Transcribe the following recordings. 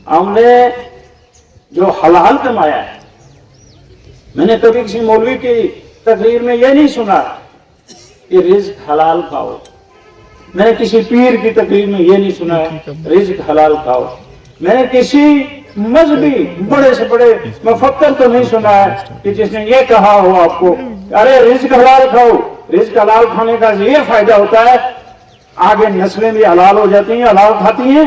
हमने जो हलाल कमाया है, मैंने कभी किसी मौलवी की तकरीर में यह नहीं सुना कि रिज्क हलाल खाओ। मैंने किसी पीर की तकरीर में यह नहीं सुना रिज्क हलाल खाओ। मैंने किसी मजहबी बड़े से बड़े मुफक्कर तो नहीं सुना है कि जिसने ये कहा हो आपको, अरे रिज्क हलाल खाओ। रिज्क हलाल खाने का ये फायदा होता है, आगे नस्लें भी हलाल हो जाती हैं, हलाल खाती हैं,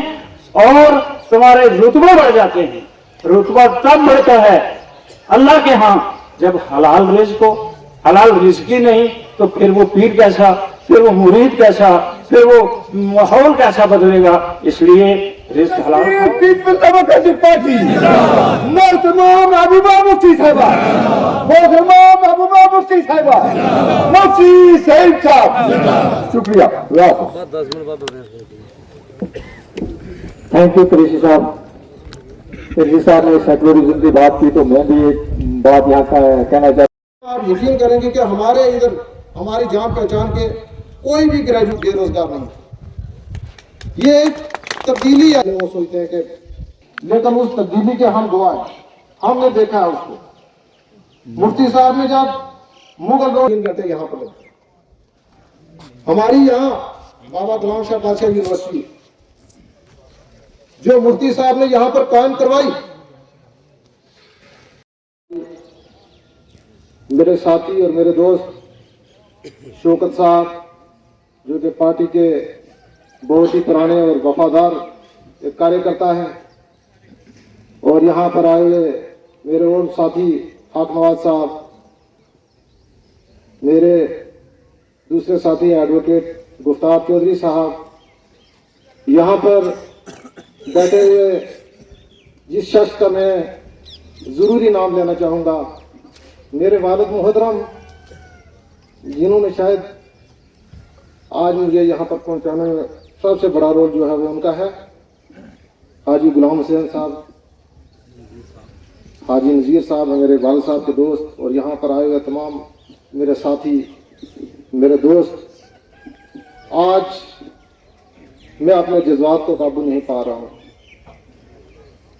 और तुम्हारे रुतबे बढ़ जाते हैं। रुतबा तब बढ़ता है अल्लाह के यहाँ जब हलाल रिज्क हो। हलाल रिज्क ही नहीं तो फिर वो पीर कैसा, फिर वो मुरीद कैसा, फिर वो माहौल कैसा बदलेगा। इसलिए रिज्क हलाल पार्टी महबूबा मुफ्ती साहिबा, महबूबा मुफ्ती साहिबा, मुफ्ती सईद साहब, शुक्रिया। थैंक यू कृषि साहब। कृषि साहब ने सेकुलरिज्म की बात की तो मैं भी एक बात यहाँ कहना चाहता हूँ। आप यकीन करेंगे कि हमारे इधर हमारी जान पहचान के कोई भी ग्रेजुएट बेरोजगार नहीं। ये तब्दीली है, वो सोचते हैं कि, लेकिन उस तब्दीली के हम गवाह हैं, हमने देखा है उसको। मुफ्ती साहब ने जब मुगल रोड करते यहाँ पर हमारी यहाँ बाबा गुलाम शाह बादशाह यूनिवर्सिटी जो मुफ्ती साहब ने यहाँ पर कायम करवाई, मेरे साथी और मेरे दोस्त शौकत साहब जो कि पार्टी के बहुत ही पुराने और वफादार एक कार्यकर्ता है, और यहाँ पर आए हुए मेरे और साथी हाक नवाज साहब, मेरे दूसरे साथी एडवोकेट गुफ्तार चौधरी साहब, यहाँ पर बैठे हुए जिस शख्स का मैं ज़रूरी नाम लेना चाहूँगा, मेरे वालिद मोहतरम, जिन्होंने शायद आज मुझे यहाँ पर पहुँचाने में सबसे बड़ा रोल जो है वो उनका है, हाजी गुलाम हुसैन साहब, हाजी नज़ीर साहब हैं मेरे वालिद साहब के दोस्त, और यहाँ पर आए हुए तमाम मेरे साथी, मेरे दोस्त। आज मैं अपने जज्बात को काबू नहीं पा रहा हूँ,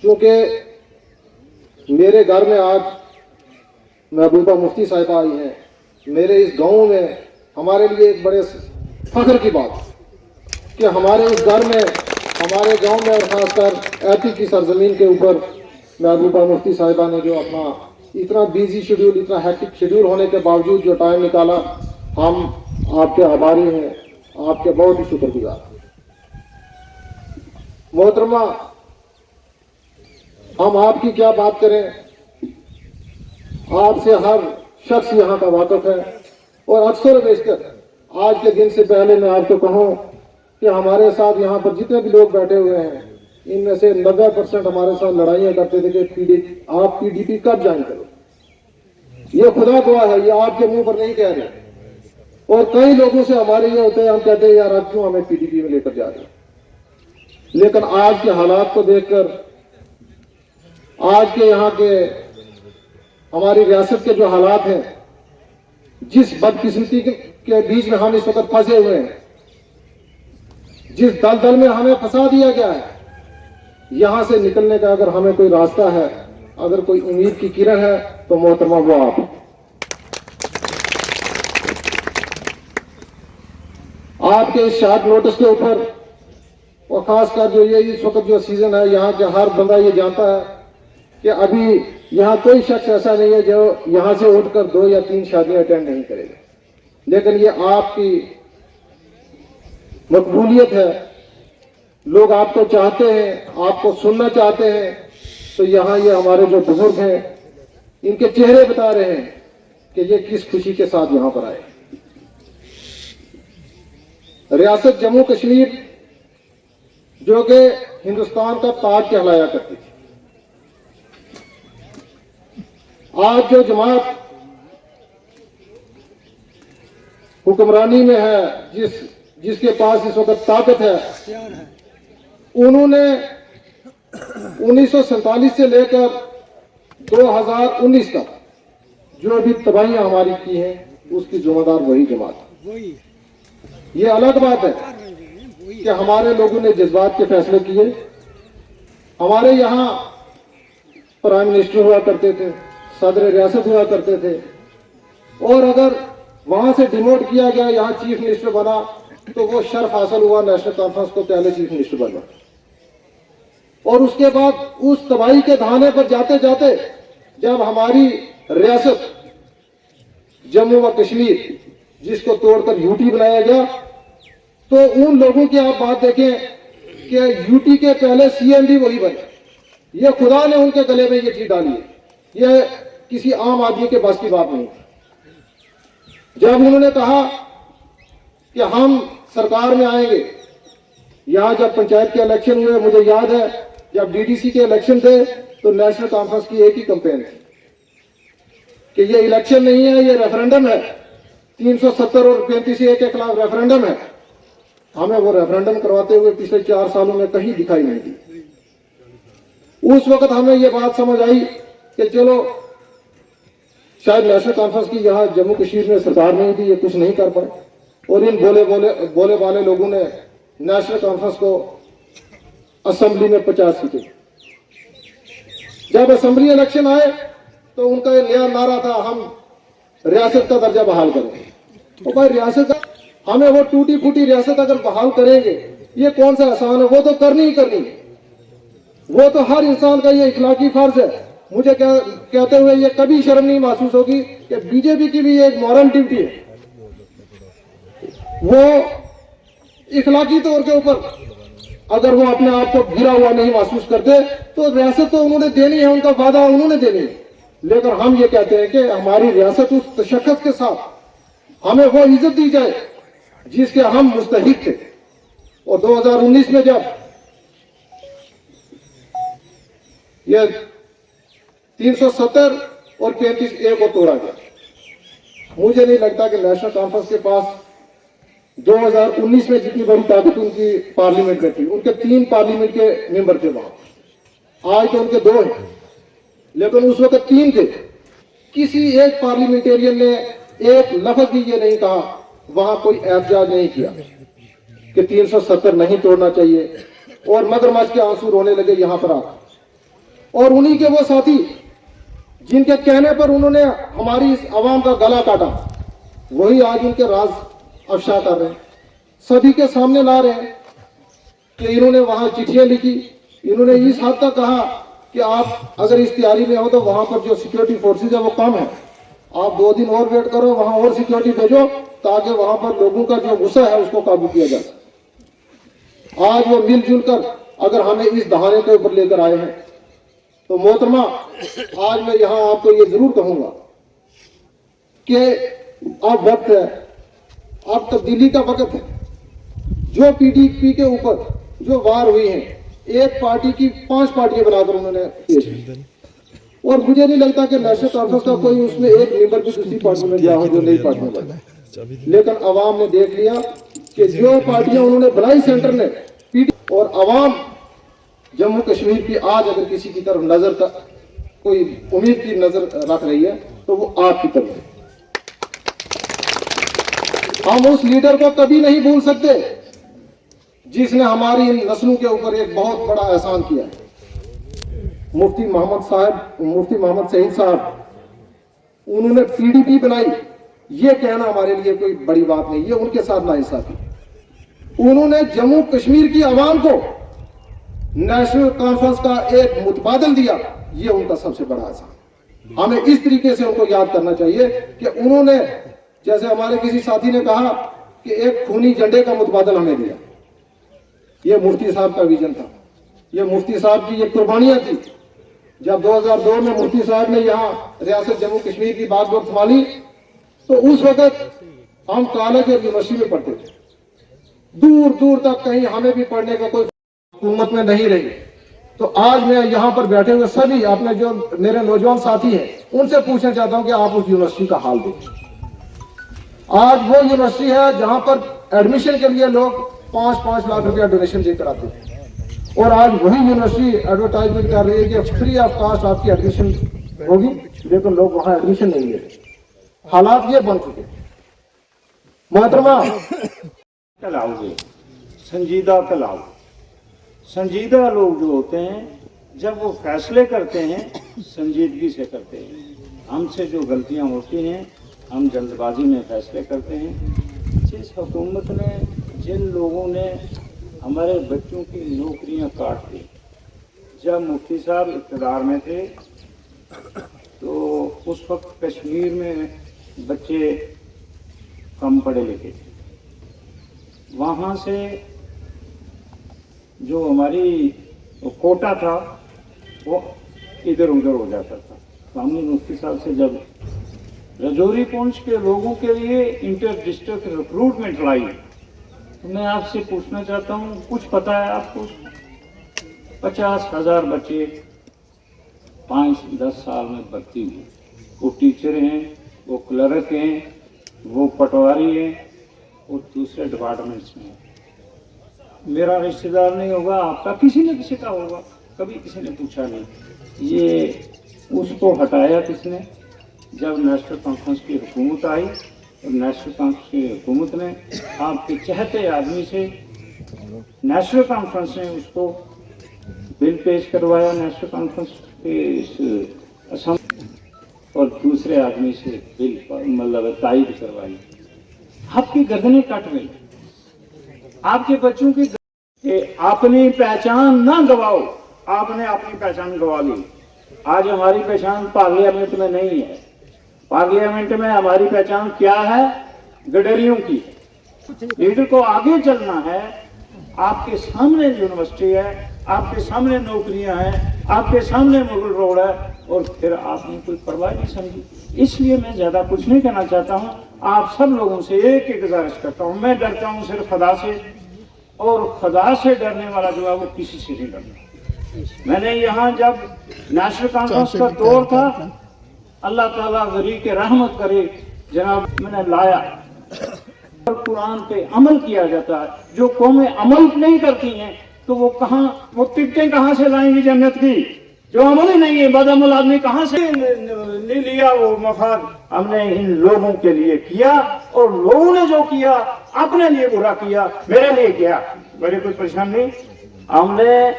क्योंकि मेरे घर में आज महबूबा मुफ्ती साहिबा आई हैं। मेरे इस गांव में हमारे लिए एक बड़े फख्र की बात कि हमारे इस घर में, हमारे गांव में, और खासकर ऐती की सरजमीन के ऊपर महबूबा मुफ्ती साहिबा ने जो अपना इतना बिजी शेड्यूल, इतना हैक्टिक शेड्यूल होने के बावजूद जो टाइम निकाला, हम आपके आभारी हैं, आपके बहुत ही शुक्रगुजार। मोहतरमा, हम आपकी क्या बात करें, आपसे हर शख्स यहाँ का वाकिफ है, और अक्सर बेशतर आज के दिन से पहले मैं आपको कहूँ कि हमारे साथ यहाँ पर जितने भी लोग बैठे हुए हैं, इनमें से 90% हमारे साथ लड़ाइयाँ करते थे कि आप पीडीपी कब ज्वाइन करो। ये खुदा गवाह है, ये आपके मुंह पर नहीं कह रहे। और कई लोगों से हमारे ये होते हैं, हम कहते हैं यार अब क्यों हमें पीडीपी में लेकर जा रहे हैं। लेकिन आज के हालात को देखकर, आज के यहाँ के हमारी रियासत के जो हालात हैं, जिस बदकिस्मती के बीच में हम इस वक्त फंसे हुए हैं, जिस दलदल में हमें फंसा दिया गया है, यहां से निकलने का अगर हमें कोई रास्ता है, अगर कोई उम्मीद की किरण है, तो मोहतरमा वो आप। आपके इस शार्ट नोटिस के ऊपर, और खासकर जो ये इस वक्त जो सीजन है, यहाँ के हर बंदा ये जानता है कि अभी यहाँ कोई शख्स ऐसा नहीं है जो यहाँ से उठकर 2 या 3 शादियां अटेंड नहीं करेगा। लेकिन ये आपकी मकबूलियत है, लोग आपको चाहते हैं, आपको सुनना चाहते हैं। तो यहाँ ये हमारे जो बुजुर्ग हैं, इनके चेहरे बता रहे हैं कि ये किस खुशी के साथ यहाँ पर आए। रियासत जम्मू कश्मीर जो कि हिंदुस्तान का ताज कहलाया करती थी, आज जो जमात हुक्मरानी में है, जिसके पास इस वक्त ताकत है, उन्होंने 1947 से लेकर 2019 तक जो भी तबाहियां हमारी की हैं, उसकी जिम्मेदार वही जमात है। یہ الگ بات ہے کہ ہمارے لوگوں نے جذبات کے فیصلے کیے. ہمارے یہاں پرائم منسٹر ہوا کرتے تھے, صدر ریاست ہوا کرتے تھے, اور اگر وہاں سے ڈیموٹ کیا گیا, یہاں چیف منسٹر بنا, تو وہ شرف حاصل ہوا نیشنل کانفرنس کو پہلے چیف منسٹر بنا. اور اس کے بعد اس تباہی کے دہانے پر جاتے جاتے جب ہماری ریاست جموں و کشمیر, جس کو توڑ کر یو ٹی بنایا گیا, تو ان لوگوں کی آپ بات دیکھیں کہ یو ٹی کے پہلے سی ایم ڈی وہی بنے. یہ خدا نے ان کے گلے میں یہ چیز ڈالی ہے, یہ کسی عام آدمی کے بس کی بات نہیں. جب انہوں نے کہا کہ ہم سرکار میں آئیں گے, یہاں جب پنچایت کے الیکشن ہوئے, مجھے یاد ہے جب ڈی ڈی سی کے الیکشن تھے تو نیشنل کانفرنس کی ایک ہی کمپین تھی کہ یہ الیکشن نہیں ہے, یہ ریفرنڈم ہے. 370 اور 35A کے خلاف ریفرنڈم ہے. ہمیں وہ ریفرنڈم کرواتے ہوئے پچھلے 4 سالوں میں کہیں دکھائی نہیں دی. اس وقت ہمیں یہ بات سمجھ آئی کہ چلو شاید نیشنل کانفرنس کی یہاں جموں کشمیر میں سرکار نہیں تھی, یہ کچھ نہیں کر پائے, اور ان بولے والے لوگوں نے نیشنل کانفرنس کو اسمبلی میں 50 سیٹیں. جب اسمبلی الیکشن آئے تو ان کا یہ نیا نعرہ تھا, ہم ریاست کا درجہ بحال کریں گے. تو بھائی ریاست ہمیں وہ ٹوٹی پھوٹی ریاست اگر بحال کریں گے, یہ کون سا احسان ہے؟ وہ تو کرنی ہی کرنی ہے. وہ تو ہر انسان کا یہ اخلاقی فرض ہے. مجھے کہتے ہوئے یہ کبھی شرم نہیں محسوس ہوگی کہ بی جے پی کی بھی ایک مورل ڈیوٹی ہے, وہ اخلاقی طور کے اوپر اگر وہ اپنے آپ کو گرا ہوا نہیں محسوس کرتے تو ریاست تو انہوں نے دینی ہے, ان کا وعدہ انہوں نے دینی ہے. لیکن ہم یہ کہتے ہیں کہ ہماری ریاست اس تشخص کے ساتھ ہمیں وہ عزت دی جائے جس کے ہم مستحق تھے. اور 2019 میں جب یہ 370 اور 35A کو توڑا گیا, مجھے نہیں لگتا کہ نیشنل کانفرنس کے پاس 2019 میں جتنی بڑی طاقت ان کی پارلیمنٹ میں تھی. ان کے 3 پارلیمنٹ کے ممبر تھے وہاں, آج تو ان کے 2 ہیں, لیکن اس وقت 3 تھے. کسی ایک پارلیمنٹیرین نے ایک لفظ بھی یہ نہیں کہا, وہاں کوئی احتجاج نہیں کیا کہ 370 نہیں توڑنا چاہیے, اور مگرمچھ کے آنسو رونے لگے یہاں پر آ. اور انہی کے وہ ساتھی جن کے کہنے پر انہوں نے ہماری اس عوام کا گلا کاٹا, وہی آج ان کے راز افشا کر رہے ہیں, سبھی کے سامنے لا رہے ہیں کہ انہوں نے وہاں چٹھیاں لکھی. انہوں نے اس حد تک کہا کہ آپ اگر اس تیاری میں ہو تو وہاں پر جو سیکورٹی فورسز ہے وہ کم ہے, آپ 2 دن اور ویٹ کرو, وہاں اور سیکورٹی بھیجو تاکہ وہاں پر لوگوں کا جو غصہ ہے اس کو قابو کیا جائے. آج وہ مل جل کر اگر ہمیں اس دہانے کے اوپر لے کر آئے ہیں تو محترمہ, آج میں یہاں آپ کو یہ ضرور کہوں گا کہ اب وقت ہے, اب تبدیلی کا وقت ہے. جو پی ڈی پی کے اوپر جو وار ہوئی ہیں, ایک پارٹی کی 5 پارٹیاں بنا کر انہوں نے پیش کی, اور مجھے نہیں لگتا کہ نیشنل کانفرنس کا کوئی اس میں ایک ممبر بھی دوسری پارٹی میں گیا ہو جو نئی پارٹی میں بنا. لیکن عوام نے دیکھ لیا کہ جو پارٹیاں انہوں نے بنائی سینٹر نے پی ڈی, اور عوام جموں کشمیر کی آج اگر کسی کی طرف نظر کا کوئی امید کی نظر رکھ رہی ہے تو وہ آپ کی طرف ہے. ہم اس لیڈر کو کبھی نہیں بھول سکتے جس نے ہماری ان نسلوں کے اوپر ایک بہت بڑا احسان کیا ہے. مفتی محمد سعید صاحب, انہوں نے پی ڈی پی بنائی, یہ کہنا ہمارے لیے کوئی بڑی بات نہیں, یہ ان کے ساتھ ناانصافی. انہوں نے جموں کشمیر کی عوام کو نیشنل کانفرنس کا ایک متبادل دیا, یہ ان کا سب سے بڑا احسان. ہمیں اس طریقے سے ان کو یاد کرنا چاہیے کہ انہوں نے, جیسے ہمارے کسی ساتھی نے کہا کہ ایک خونی جھنڈے کا متبادل ہمیں دیا. یہ مفتی صاحب کا ویژن تھا, یہ مفتی صاحب کی یہ قربانیاں تھی. جب 2002 میں مفتی صاحب نے یہاں ریاست جموں کشمیر کی بات سنبھالی تو اس وقت ہم کالج اور یونیورسٹی میں پڑھتے تھے, دور دور تک کہیں ہمیں بھی پڑھنے کا کوئی حکومت میں نہیں رہی. تو آج میں یہاں پر بیٹھے ہوئے سبھی اپنے جو میرے نوجوان ساتھی ہیں ان سے پوچھنا چاہتا ہوں کہ آپ اس یونیورسٹی کا حال دیکھیں. آج وہ یونیورسٹی ہے جہاں پر ایڈمیشن کے لیے لوگ 5-5 لاکھ روپیہ ڈونیشن دے کر آتے تھے, اور آج وہی یونیورسٹی ایڈورٹائزمنٹ کر رہی ہے کہ فری آف کاسٹ آپ کی ایڈمیشن ہوگی, لیکن لوگ وہاں ایڈمیشن نہیں لیتے. حالات یہ بن چکے. محترمہ कहलाओगे, संजीदा कहलाओ। संजीदा लोग जो होते हैं जब वो फैसले करते हैं संजीदगी से करते हैं। हमसे जो गलतियां होती हैं हम जल्दबाजी में फैसले करते हैं। जिस हुकूमत ने, जिन लोगों ने हमारे बच्चों की नौकरियां काट दी, जब मुफ्ती साहब इक़्तिदार में थे तो उस वक्त कश्मीर में बच्चे कम पढ़े लिखे थे। वहाँ से जो हमारी कोटा था वो इधर उधर हो जाता था। तो हमने मुफ्ती साहब से जब रजौरी पुंछ के लोगों के लिए इंटर डिस्ट्रिक्ट रिक्रूटमेंट लाई, तो मैं आपसे पूछना चाहता हूँ, कुछ पता है आपको? 50,000 बच्चे 5-10 साल में भर्ती हुए। वो टीचर हैं, वो क्लर्क हैं, वो पटवारी हैं, वो दूसरे डिपार्टमेंट्स में हैं। मेरा रिश्तेदार नहीं होगा, आपका किसी न किसी का होगा, कभी किसी ने पूछा नहीं। ये उसको हटाया किसने? जब नेशनल कॉन्फ्रेंस की हुकूमत आई, तो नेशनल कॉन्फ्रेंस की हुकूमत ने आपके चहते आदमी से नेशनल कॉन्फ्रेंस ने उसको बिल पेश करवाया, नेशनल कॉन्फ्रेंस के इस असम, और दूसरे आदमी से बिल मतलब तायद करवाई। आपकी गर्दनें कट गई, आपके बच्चों की अपनी पहचान ना गवाओ। आपने अपनी पहचान गवा ली। आज हमारी पहचान पार्लियामेंट में नहीं है। पार्लियामेंट में हमारी पहचान क्या है? गडरियों की। लीडर को आगे चलना है। आपके सामने यूनिवर्सिटी है, आपके सामने नौकरियां हैं, आपके सामने मुगल रोड है, और फिर आपने कोई परवाह नहीं समझी। इसलिए मैं ज्यादा कुछ नहीं कहना चाहता हूं। आप सब लोगों से एक ही गुजारिश करता हूं, मैं डरता हूं सिर्फ खुदा से, और खुदा से डरने वाला जो है वो किसी से नहीं डरता। मैंने यहाँ जब नेशनल कॉन्फ्रेंस का दौर था, अल्लाह ताला गरीब के रहमत करे, जनाब मैंने लाया, और कुरान पे अमल किया जाता है। जो कौमें अमल नहीं करती हैं तो वो टिकटें कहाँ से लाएंगी जन्नत की? जो अमल ही नहीं है, बदअमल आदमी कहाँ से ले लिया वो मफाद? हमने इन लोगों के लिए किया, और लोगों ने जो किया अपने लिए बुरा किया, मेरे लिए किया, बड़ी कोई परेशान नहीं। हमने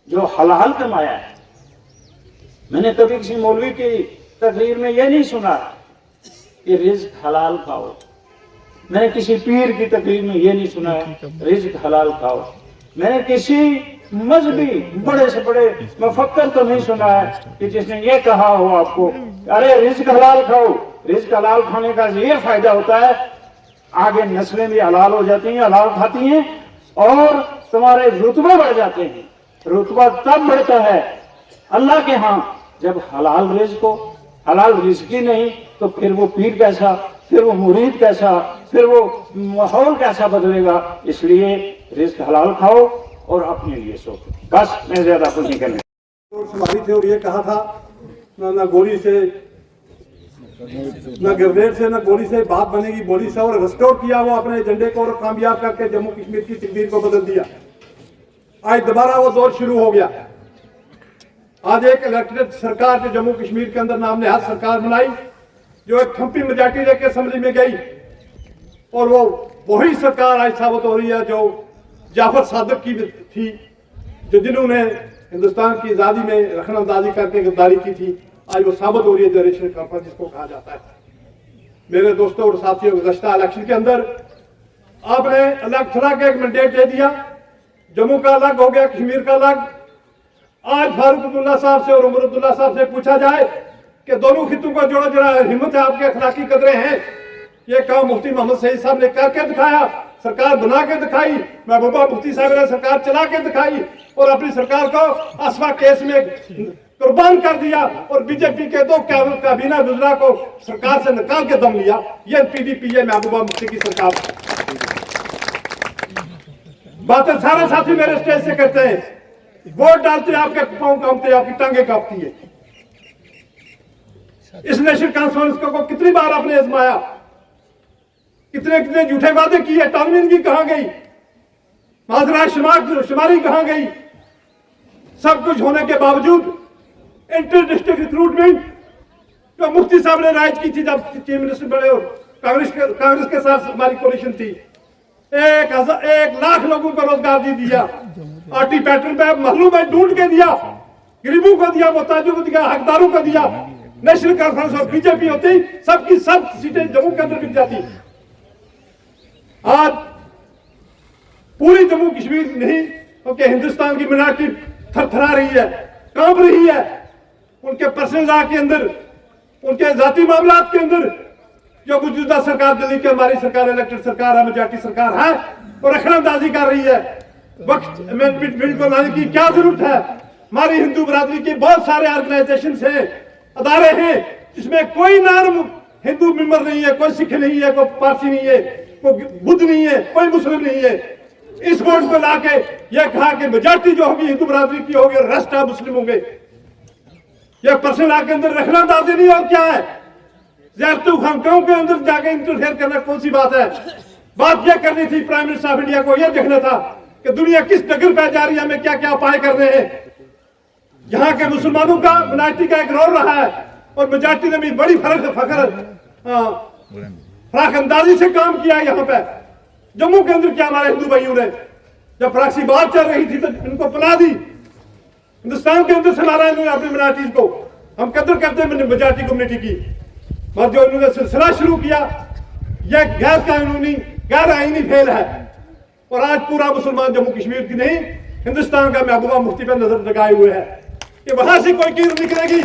जो हलाल कमाया है, मैंने कभी किसी मौलवी की तकरीर में यह नहीं सुना कि रिज्क हलाल खाओ। मैंने किसी पीर की तकरीर में यह नहीं सुना है रिज्क हलाल खाओ। मैंने किसी मजहबी बड़े से बड़े मुफक्कर तो नहीं सुना है कि जिसने ये कहा हो आपको, अरे रिज्क हलाल खाओ। रिज्क हलाल खाने का ये फायदा होता है, आगे नस्लें भी हलाल हो जाती हैं, हलाल खाती हैं, और तुम्हारे रुतबे बढ़ जाते हैं। रुतबा तब बढ़ता है अल्लाह के यहाँ जब हलाल रिज्क हो। हलाल रिज्क ही नहीं तो फिर वो पीर कैसा, फिर वो मुरीद कैसा, फिर वो माहौल कैसा बदलेगा। इसलिए रिज्क हलाल खाओ और अपने लिए सोचो। बस मैं ज्यादा कुछ नहीं करने। शुमारी थे और ये कहा था ना गोली से, ना ग्रेनेड से, ना गोली से बात बनेगी, बोली से, और रिस्टोर किया वो अपने एजेंडे को, और कामयाब करके जम्मू कश्मीर की तकदीर को बदल दिया। आज दोबारा वो दौर शुरू हो गया। आज एक इलेक्टेड सरकार जो जम्मू कश्मीर के अंदर नाम नेहाद सरकार बनाई, जो एक थम्पी मेजॉरिटी लेके असेंबली में गई, और वो वही सरकार आज साबित हो रही है जो जाफर सादिक की थी, जो जिन्होंने हिंदुस्तान की आजादी में रखनअंदाजी करके गद्दारी की थी। आज वो साबित हो रही है जनरेशन कॉन्फ्रेंस जिसको कहा जाता है। मेरे दोस्तों और साथियों, गुज़श्ता इलेक्शन के अंदर आपने अलग थलग का एक मैंडेट दे दिया, जम्मू का अलग हो गया, कश्मीर का अलग। आज फारूक अब्दुल्ला साहब से और उमर अब्दुल्ला साहब से पूछा जाए कि दोनों खितों का जोड़ा जरा हिम्मत है, आपके अखलाकी कदरें हैं, ये काम मुफ्ती मोहम्मद सईद साहब ने करके दिखाया, सरकार बना के दिखाई, महबूबा मुफ्ती साहब ने सरकार चला के दिखाई, और अपनी सरकार को आसवा केस में कुर्बान कर दिया, और बीजेपी के 2 काबीना वज़रा को सरकार से निकाल के दम लिया। ये पीडीपी है महबूबा मुफ्ती की सरकार। बातें सारे साथी मेरे स्टेज से करते हैं, वोट डालते आपके पांव कांपते, आपकी टांगे कांपती है। इस नेशनल कॉन्फ्रेंस को कितनी बार आपने आजमाया, कितने कितने झूठे वादे किए, तालमीनगी कहां गई, माजरा शुमारी कहां गई। सब कुछ होने के बावजूद इंटर डिस्ट्रिक्ट रिक्रूटमेंट जो मुफ्ती साहब ने राइज की थी जब चीफ मिनिस्टर बने और कांग्रेस के साथ हमारी कोलिशन थी, 1 लाख लोगों को रोजगार दिया, आरटी पैटर्न पे महलों में ढूंढ के दिया, गरीबों को दिया, मोहताजों को दिया, हकदारों को दिया। नेशनल कॉन्फ्रेंस और बीजेपी होती, सबकी सब सीटें जम्मू के अंदर बिक जाती। आज पूरी जम्मू कश्मीर नहीं क्योंकि हिंदुस्तान की मिनाटी थरथरा रही है, कांप रही है, उनके पर्सनल लॉ के अंदर, उनके जाती मामलात के अंदर जो मौजूदा सरकार दिल्ली की हमारी सरकार इलेक्टेड सरकार है, मेजॉरिटी सरकार है, और रखनांदाजी कर रही है। वक्त अमेंडमेंट बिल को लाने की क्या जरूरत है? हमारी हिंदू बरादरी के बहुत सारे ऑर्गेनाइजेशन हैं, अदारे हैं, जिसमें कोई नाम हिंदू मेंबर नहीं है, कोई सिख नहीं है, कोई पारसी नहीं है, कोई बुद्ध नहीं है, कोई मुस्लिम नहीं है। इस वोट को लाके यह कहा कि मेजॉरिटी जो होगी हिंदू बरादरी की होगी, रेस्ट है मुस्लिम होंगे। यह पर्सनल लॉ के अंदर रखनांदाजी नहीं और क्या है? खानकाहों के अंदर जाके इंटरफेयर करना कौन सी बात है? बात यह करनी थी प्राइम मिनिस्टर ऑफ इंडिया को, यह देखना था कि दुनिया किस डगर पे जा रही है, हमें क्या क्या उपाय करने हैं। यहाँ के मुसलमानों का मिनारिटी का एक रोल रहा है और मेजॉरिटी ने भी बड़ी फराक अंदाजी से काम किया। यहाँ पे जम्मू के अंदर क्या हमारे हिंदू भाइयों ने जब प्रॉक्सी बात चल रही थी तो इनको पिला दी। हिंदुस्तान के अंदर से मारा इन्होंने अपनी मिनारिटीज को। हम कदर करते हैं मेजॉरिटी कम्युनिटी की, और जो इन्होंने सिलसिला शुरू किया यह गैर कानूनी गैर आईनी फेल है। और आज पूरा मुसलमान जम्मू कश्मीर की नहीं हिंदुस्तान का महबूबा मुफ्ती पर नजर लगाए हुए है कि वहां से कोई कीर निकलेगी।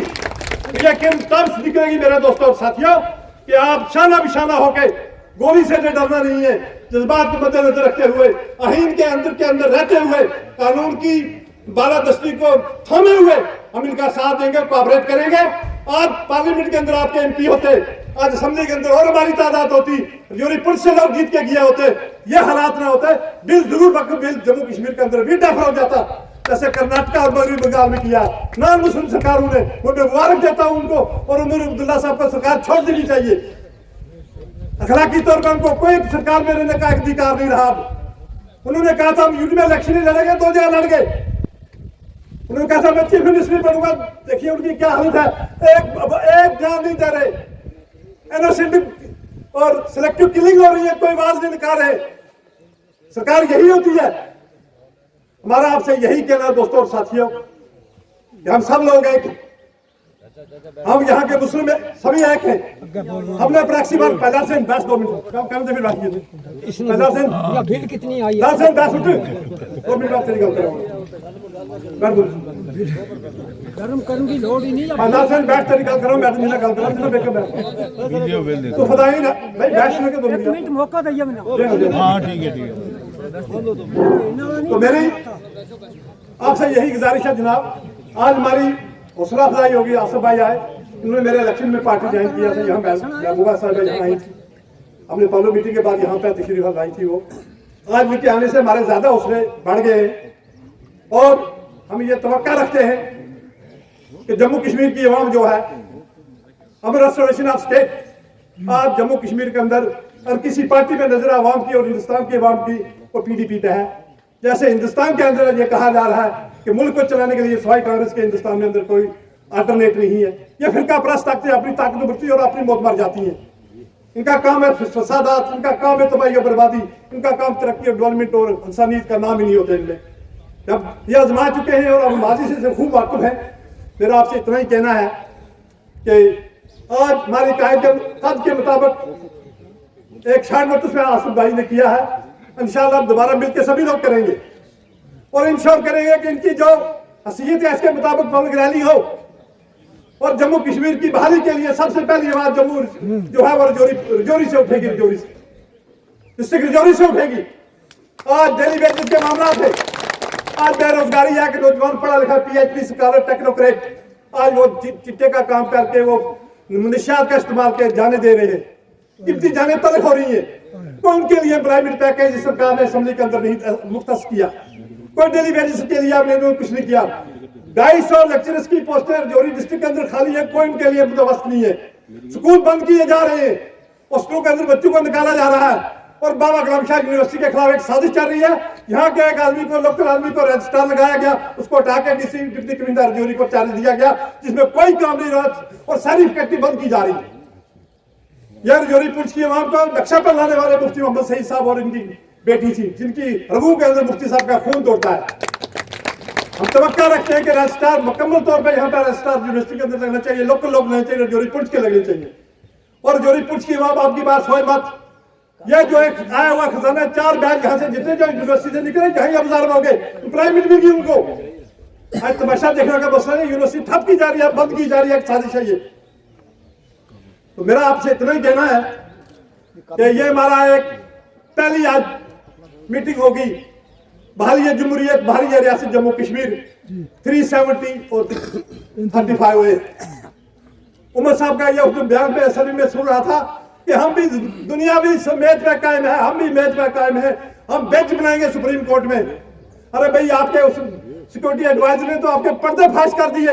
यह कीर तब निकलेगी मेरे दोस्तों और साथियों कि आप शाना बिशाना होके गोली से डरना नहीं है, जज्बात को मद्देनजर रखते हुए, आहीन के अंदर रहते हुए, कानून की बालादस्ती को थामे हुए हम इनका साथ देंगे, कोऑपरेट करेंगे। आज पार्लियामेंट के अंदर आपके एमपी होते, आज असेंबली के अंदर और हमारी तादाद होती, यूरी पुलिस से लोग जीत के गए होते, ये हालात ना होते, बिल जरूर वक्त बिल जम्मू कश्मीर के अंदर भी डेफर हो जाता, जैसे कर्नाटक और मगरबी बंगाल में किया। नॉन मुस्लिम सरकारों ने, उन्हें मुबारक देता हूं उनको, और उमर अब्दुल्ला साहब को सरकार छोड़ देनी चाहिए। अखलाकी तौर पर उनको कोई सरकार में रहने का अधिकार नहीं रहा। उन्होंने कहा था हम यूपी में इलेक्शन ही लड़ेंगे, 2 जगह लड़ गए। उन्होंने कहा था मैं चीफ मिनिस्टर बनूंगा, देखिए उनकी क्या हालत है, एक जान नहीं दे रहे, इनोसेंट और सिलेक्टिव किलिंग हो रही है, कोई आवाज नहीं निकाल रहे। सरकार यही होती है। हमारा आपसे यही कहना दोस्तों और साथियों कि हम सब लोग एक, हम यहाँ के मुस्लिम सभी एक हैं। हमने प्रैक्सी बार पहला से 10 मिनट कम से फिर बात की पहला से बिल कितनी आई 10 से 10 मिनट 2 मिनट बात से निकलते रहो। गर्म करने की लोड़ ही नहीं है। पहला से बैठ कर निकल करो, मैं तो नहीं निकल करो, बेकर बैठ तो खुदा ही ना भाई बैठने के 2 मिनट मौका दिया मैंने। हाँ ठीक है। तो मेरी आपसे यही गुजारिश है जनाब, आज हमारी हौसला अफजाई होगी। आसिफ भाई आए, उन्होंने मेरे इलेक्शन में पार्टी ज्वाइन किया था, यहाँ महबूबा साहब यहाँ आई थी, हमने पहले मीटिंग के बाद यहाँ पे तशरीफ लाई थी वो। आज उनके आने से हमारे ज्यादा हौसले बढ़ गए हैं और हम ये तवक्का रखते हैं कि जम्मू कश्मीर की अवाम जो है, हम रेस्टोरेशन ऑफ स्टेट आज जम्मू कश्मीर के अंदर और किसी पार्टी में नजर आवाम की और हिंदुस्तान की अवाम की वो PDP पे है। जैसे हिंदुस्तान के अंदर ये कहा जा रहा है कि मुल्क को चलाने के लिए सिवाय कांग्रेस के हिंदुस्तान में अंदर कोई अल्टरनेट नहीं है। ये फिरका परस्त ताकतें अपनी ताकत बढ़ती और अपनी मौत मर जाती हैं। इनका काम है फसादात, इनका काम है तबाही और बर्बादी, इनका काम तरक्की और डेवलपमेंट और इंसानियत का नाम ही नहीं होता इनमें। जब ये आजमा चुके हैं और हम माजी से खूब वाकिफ हैं, मेरा आपसे इतना ही कहना है कि आज हमारी कायद के मुताबिक एक 60 मरतबा आसिफ भाई ने किया है, इंशाअल्लाह दोबारा मिलकर सभी लोग करेंगे और इंश्योर करेंगे कि इनकी जो हसीयत है इसके मुताबिक पब्लिक रैली हो और जम्मू कश्मीर की बहाली के लिए सबसे पहली आवाज जम्मू जो है वो रजौरी से उठेगी, रजौरी से, डिस्ट्रिक्ट रजौरी से उठेगी। आज डेली बेसिस के मामला थे, आज बेरोजगारी है कि नौजवान पढ़ा लिखा PhD स्कॉलर टेक्नोक्रेट आज वो चिट्टे का काम करके वो मनशियात का इस्तेमाल के जाने दे रहे हैं, कितनी जाने तलख हो रही है। तो उनके लिए प्राइवेट पैकेज सरकार ने असेंबली के अंदर नहीं मुख्तस किया, कोई डेली बेसिस के लिए आपने कुछ नहीं किया। 250 लेक्चरर्स की पोस्टें रजौरी डिस्ट्रिक्ट के अंदर खाली है, कोई उनके लिए बंदोबस्त नहीं है। स्कूल बंद किए जा रहे हैं और स्कूल के अंदर बच्चों को निकाला जा रहा है और बाबा कलाम शाह यूनिवर्सिटी के खिलाफ एक साजिश चल रही है। यहाँ के एक आदमी को, लोकल आदमी को रजिस्ट्रार लगाया गया, उसको हटा के डिप्टी कमिश्नर रजौरी को चार्ज दिया गया, जिसमें कोई काम नहीं रहा और सारी फैक्ट्री बंद की जा रही है। यह रजौरी पुलिस की आवाम को नक्शा पर लाने वाले मुफ्ती मोहम्मद सईद साहब और इनकी बेटी थी जिनकी रगों के अंदर मुफ्ती साहब का खून दौड़ता है। हम तवक्का रखते हैं कि रजिस्ट्रार मुकम्मल तौर पर यहाँ पर रजिस्ट्रार यूनिवर्सिटी के अंदर लगना चाहिए, लोकल लोग लगने चाहिए, जोरी पुंछ के लगने चाहिए। और जोरी पुंछ की बात आपकी बात सोए मत, यह जो एक आया हुआ खजाना 4 बैग यहाँ से जितने जो यूनिवर्सिटी से निकले कहीं अब्जॉर्ब हो गए, एम्प्लॉयमेंट मिल गई उनको। आज तमाशा देखने का मसला नहीं, यूनिवर्सिटी ठप की जा रही है, बंद की जा रही है, एक साजिश है ये। तो मेरा आपसे इतना ही कहना है कि ये हमारा एक पहली आज मीटिंग होगी बहाली जमहूरियत, बहाली रियासत जम्मू कश्मीर 370 और 35 हुए। उमर साहब का ये उस बयान पे असल में सुन रहा था कि हम भी दुनिया भी मेज पे कायम है, हम भी मेज पे कायम है, हम बेंच बनाएंगे सुप्रीम कोर्ट में। अरे भाई आपके उस सिक्योरिटी एडवाइजर ने तो आपके पर्दे फाश कर दिए,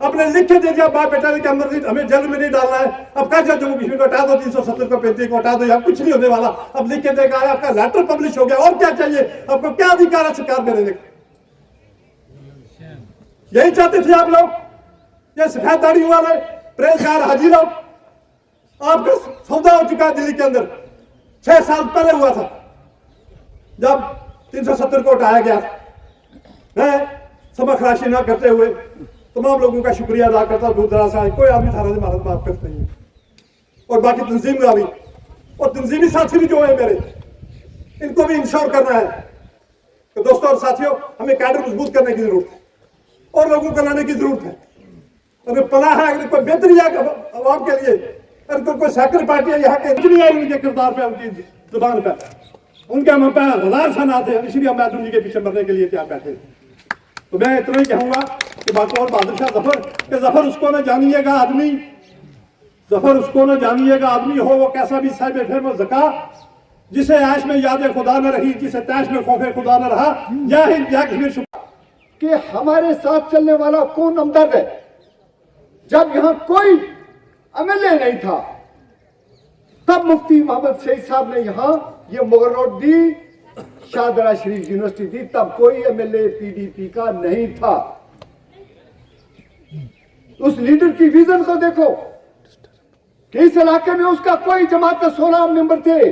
अपने लिख के दे दिया बाप बेटा के अंदर हमें जेल में नहीं डालना है, अब कहा जाए जम्मू कश्मीर को हटा दो, 370 को 35 को हटा दो, यहाँ कुछ नहीं होने वाला। अब लिख के देगा आपका लेटर पब्लिश हो गया, और क्या चाहिए आपको, क्या अधिकार है सरकार में रहने का? यही चाहते थे आप लोग, ये सफेद दाढ़ी वाले प्रेसगार हाजी लोग। आपका सौदा हो चुका है दिल्ली के अंदर, 6 साल पहले हुआ था जब 370 को हटाया गया। मैं समखराशी ना करते हुए तमाम लोगों का शुक्रिया अदा करता हूं। दूर दराज से कोई आदमी था भारत में आपका नहीं है, और बाकी तंजीम का भी, और तंजीमी साथी भी जो है मेरे, इनको भी इंश्योर करना है। तो दोस्तों और साथियों, हमें कैडर मजबूत करने की जरूरत है और लोगों को लाने की जरूरत है। अगर पनाह है, अगर कोई बेहतरी है आवाम के लिए, अगर कोई सेक्रेटरी पार्टी है यहाँ के नहीं आई उनके किरदार पे, उनकी जुबान पे, उनके हम पे 1000 सन आते हैं, इसलिए हम मैडम जी के पीछे मरने के लिए तैयार बैठे। तो मैं इतना ही कहूंगा कि बाकी बहादुर शाह जफर के जफर उसको न जानिएगा आदमी, जफर उसको न जानिएगा आदमी हो वो कैसा भी साहिब फेम ज़का, जिसे ऐश में याद खुदा न रही, जिसे तैश में खौफ खुदा न रहा। या हिंद या कश्मीर। कि हमारे साथ चलने वाला कौन हमदर्द है? जब यहाँ कोई एमएलए नहीं था तब मुफ्ती मोहम्मद शहीद साहब ने यहाँ ये मुगल रोड दी, शाहदरा शरीफ यूनिवर्सिटी दी, तब कोई एमएलए पीडीपी का नहीं था। उस लीडर की विजन को देखो कि इस इलाके में उसका कोई जमात का 16 मेंबर थे,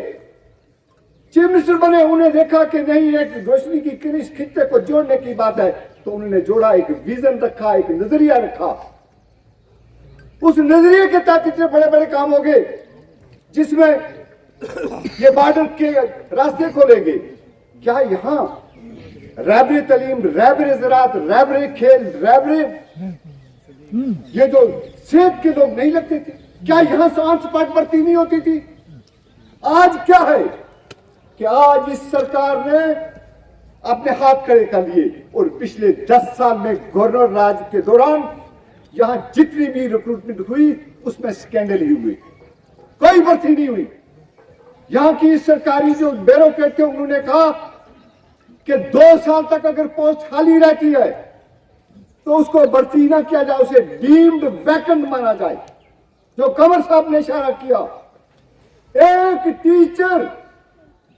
चीफ मिनिस्टर बने, उन्हें देखा कि नहीं एक रोशनी की किरण इस खित्ते को जोड़ने की बात है, तो उन्होंने जोड़ा, एक विजन रखा, एक नजरिया रखा। उस नजरिए के तहत इतने बड़े बड़े काम हो गए, जिसमें ये बॉर्डर के रास्ते खोलेंगे। क्या यहाँ रैबरे तलीम, रैबरे ज़राअत, रैबरे खेल, रैबरे ये जो सेहत के लोग नहीं लगते थे? क्या यहाँ सांस पाट भर्ती नहीं होती थी? आज क्या है कि आज इस सरकार ने अपने हाथ खड़े कर लिए, और पिछले 10 साल में गवर्नर राज के दौरान यहां जितनी भी रिक्रूटमेंट हुई उसमें स्कैंडल ही हुए, कोई भर्ती नहीं हुई। यहां की सरकारी जो ब्यूरोक्रेट थे उन्होंने कहा कि 2 साल तक अगर पोस्ट खाली रहती है तो उसको भर्ती ना किया जाए, उसे डीम्ड वैकेंट माना जाए। जो कंवर साहब ने इशारा किया, एक टीचर,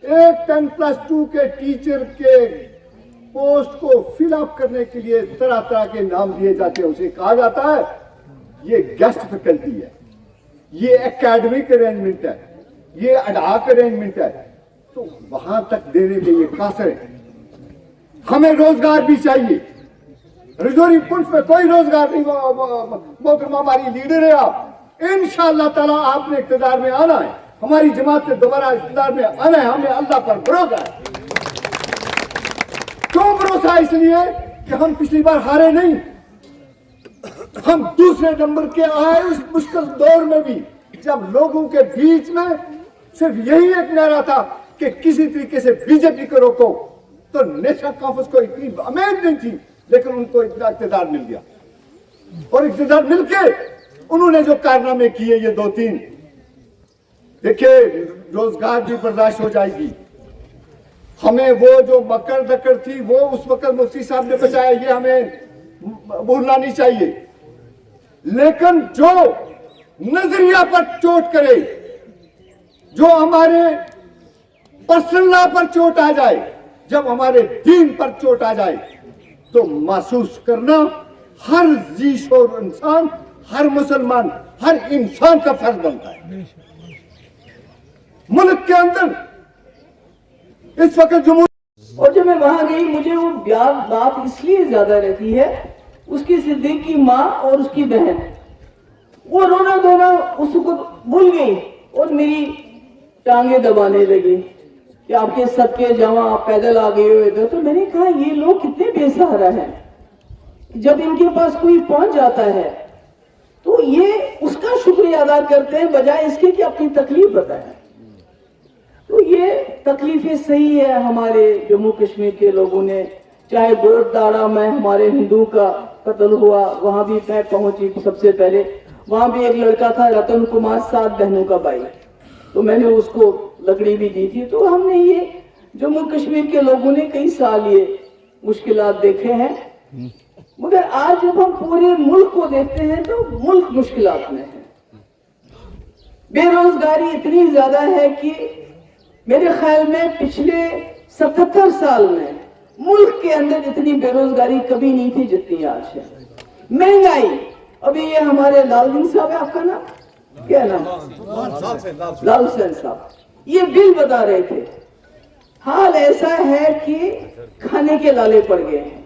एक 10+2 के टीचर के पोस्ट को फिलअप करने के लिए तरह तरह के नाम दिए जाते हैं। उसे कहा जाता है ये गेस्ट फैकल्टी है, ये एकेडमिक अरेंजमेंट है, ये अडाक अरेंजमेंट है। तो वहां तक देने में ये कासर है। हमें रोजगार भी चाहिए। रजौरी पुंछ में कोई रोजगार नहीं। मोहतरमा हमारी लीडर है, आप इंशाअल्लाह ताला आपने इक़्तिदार में आना है, हमारी जमात से दोबारा इक़्तिदार में आना है। हमें अल्लाह पर भरोसा है। क्यों भरोसा? इसलिए कि हम पिछली बार हारे नहीं, हम दूसरे नंबर के आए उस मुश्किल दौर में भी, जब लोगों के बीच में सिर्फ यही एक नारा था कि किसी तरीके से बीजेपी को रोको। तो नेशनल कॉन्फ्रेंस को इतनी उम्मीद नहीं थी, लेकिन उनको इतना इक़्तिदार मिल गया, और इक़्तिदार मिलके उन्होंने जो कारनामे किए ये 2-3, देखिए रोजगार भी बर्दाश्त हो जाएगी। हमें वो जो मकर दकर थी वो उस वक्त मुफ्ती साहब ने बचाया, ये हमें भूलना नहीं चाहिए। लेकिन जो नजरिया पर चोट करे, जो हमारे पर्सनल लॉ पर चोट आ जाए, जब हमारे दीन पर चोट आ जाए, तो महसूस करना हर जी शोर इंसान, हर मुसलमान, हर इंसान का फर्ज बनता है। मुल्क के अंदर इस वक्त जम्मू और जब मैं वहां गई मुझे वो बात इसलिए ज्यादा रहती है, उसकी सिद्दीक की माँ और उसकी बहन वो रोना धोना उसको भूल गई और मेरी टांगे दबाने लगी कि आपके सदके जमा आप पैदल आ गए हुए थे। तो मैंने कहा ये लोग कितने बेसहारा हैं, जब इनके पास कोई पहुंच जाता है तो ये उसका शुक्रिया अदा करते हैं बजाय इसके कि अपनी तकलीफ बताएं। तो ये तकलीफें सही है हमारे जम्मू कश्मीर के लोगों ने, चाहे गोटदाड़ा में हमारे हिंदू का कत्ल हुआ, वहां भी मैं पहुंची सबसे पहले, वहां भी एक लड़का था रतन कुमार, 7 बहनों का भाई, तो मैंने उसको लकड़ी भी दी थी। तो हमने ये जम्मू कश्मीर के लोगों ने कई साल ये मुश्किलात देखे हैं, मगर आज जब हम पूरे मुल्क को देखते हैं तो मुल्क मुश्किलात में है। बेरोजगारी इतनी ज्यादा है कि मेरे ख्याल में पिछले 77 साल में मुल्क के अंदर इतनी बेरोजगारी कभी नहीं थी जितनी आज है। महंगाई, अभी ये हमारे लालगंज साहब है, आपका नाम क्या नाम? लाल हुसैन साहब, ये बिल बता रहे थे। हाल ऐसा है कि खाने के लाले पड़ गए हैं।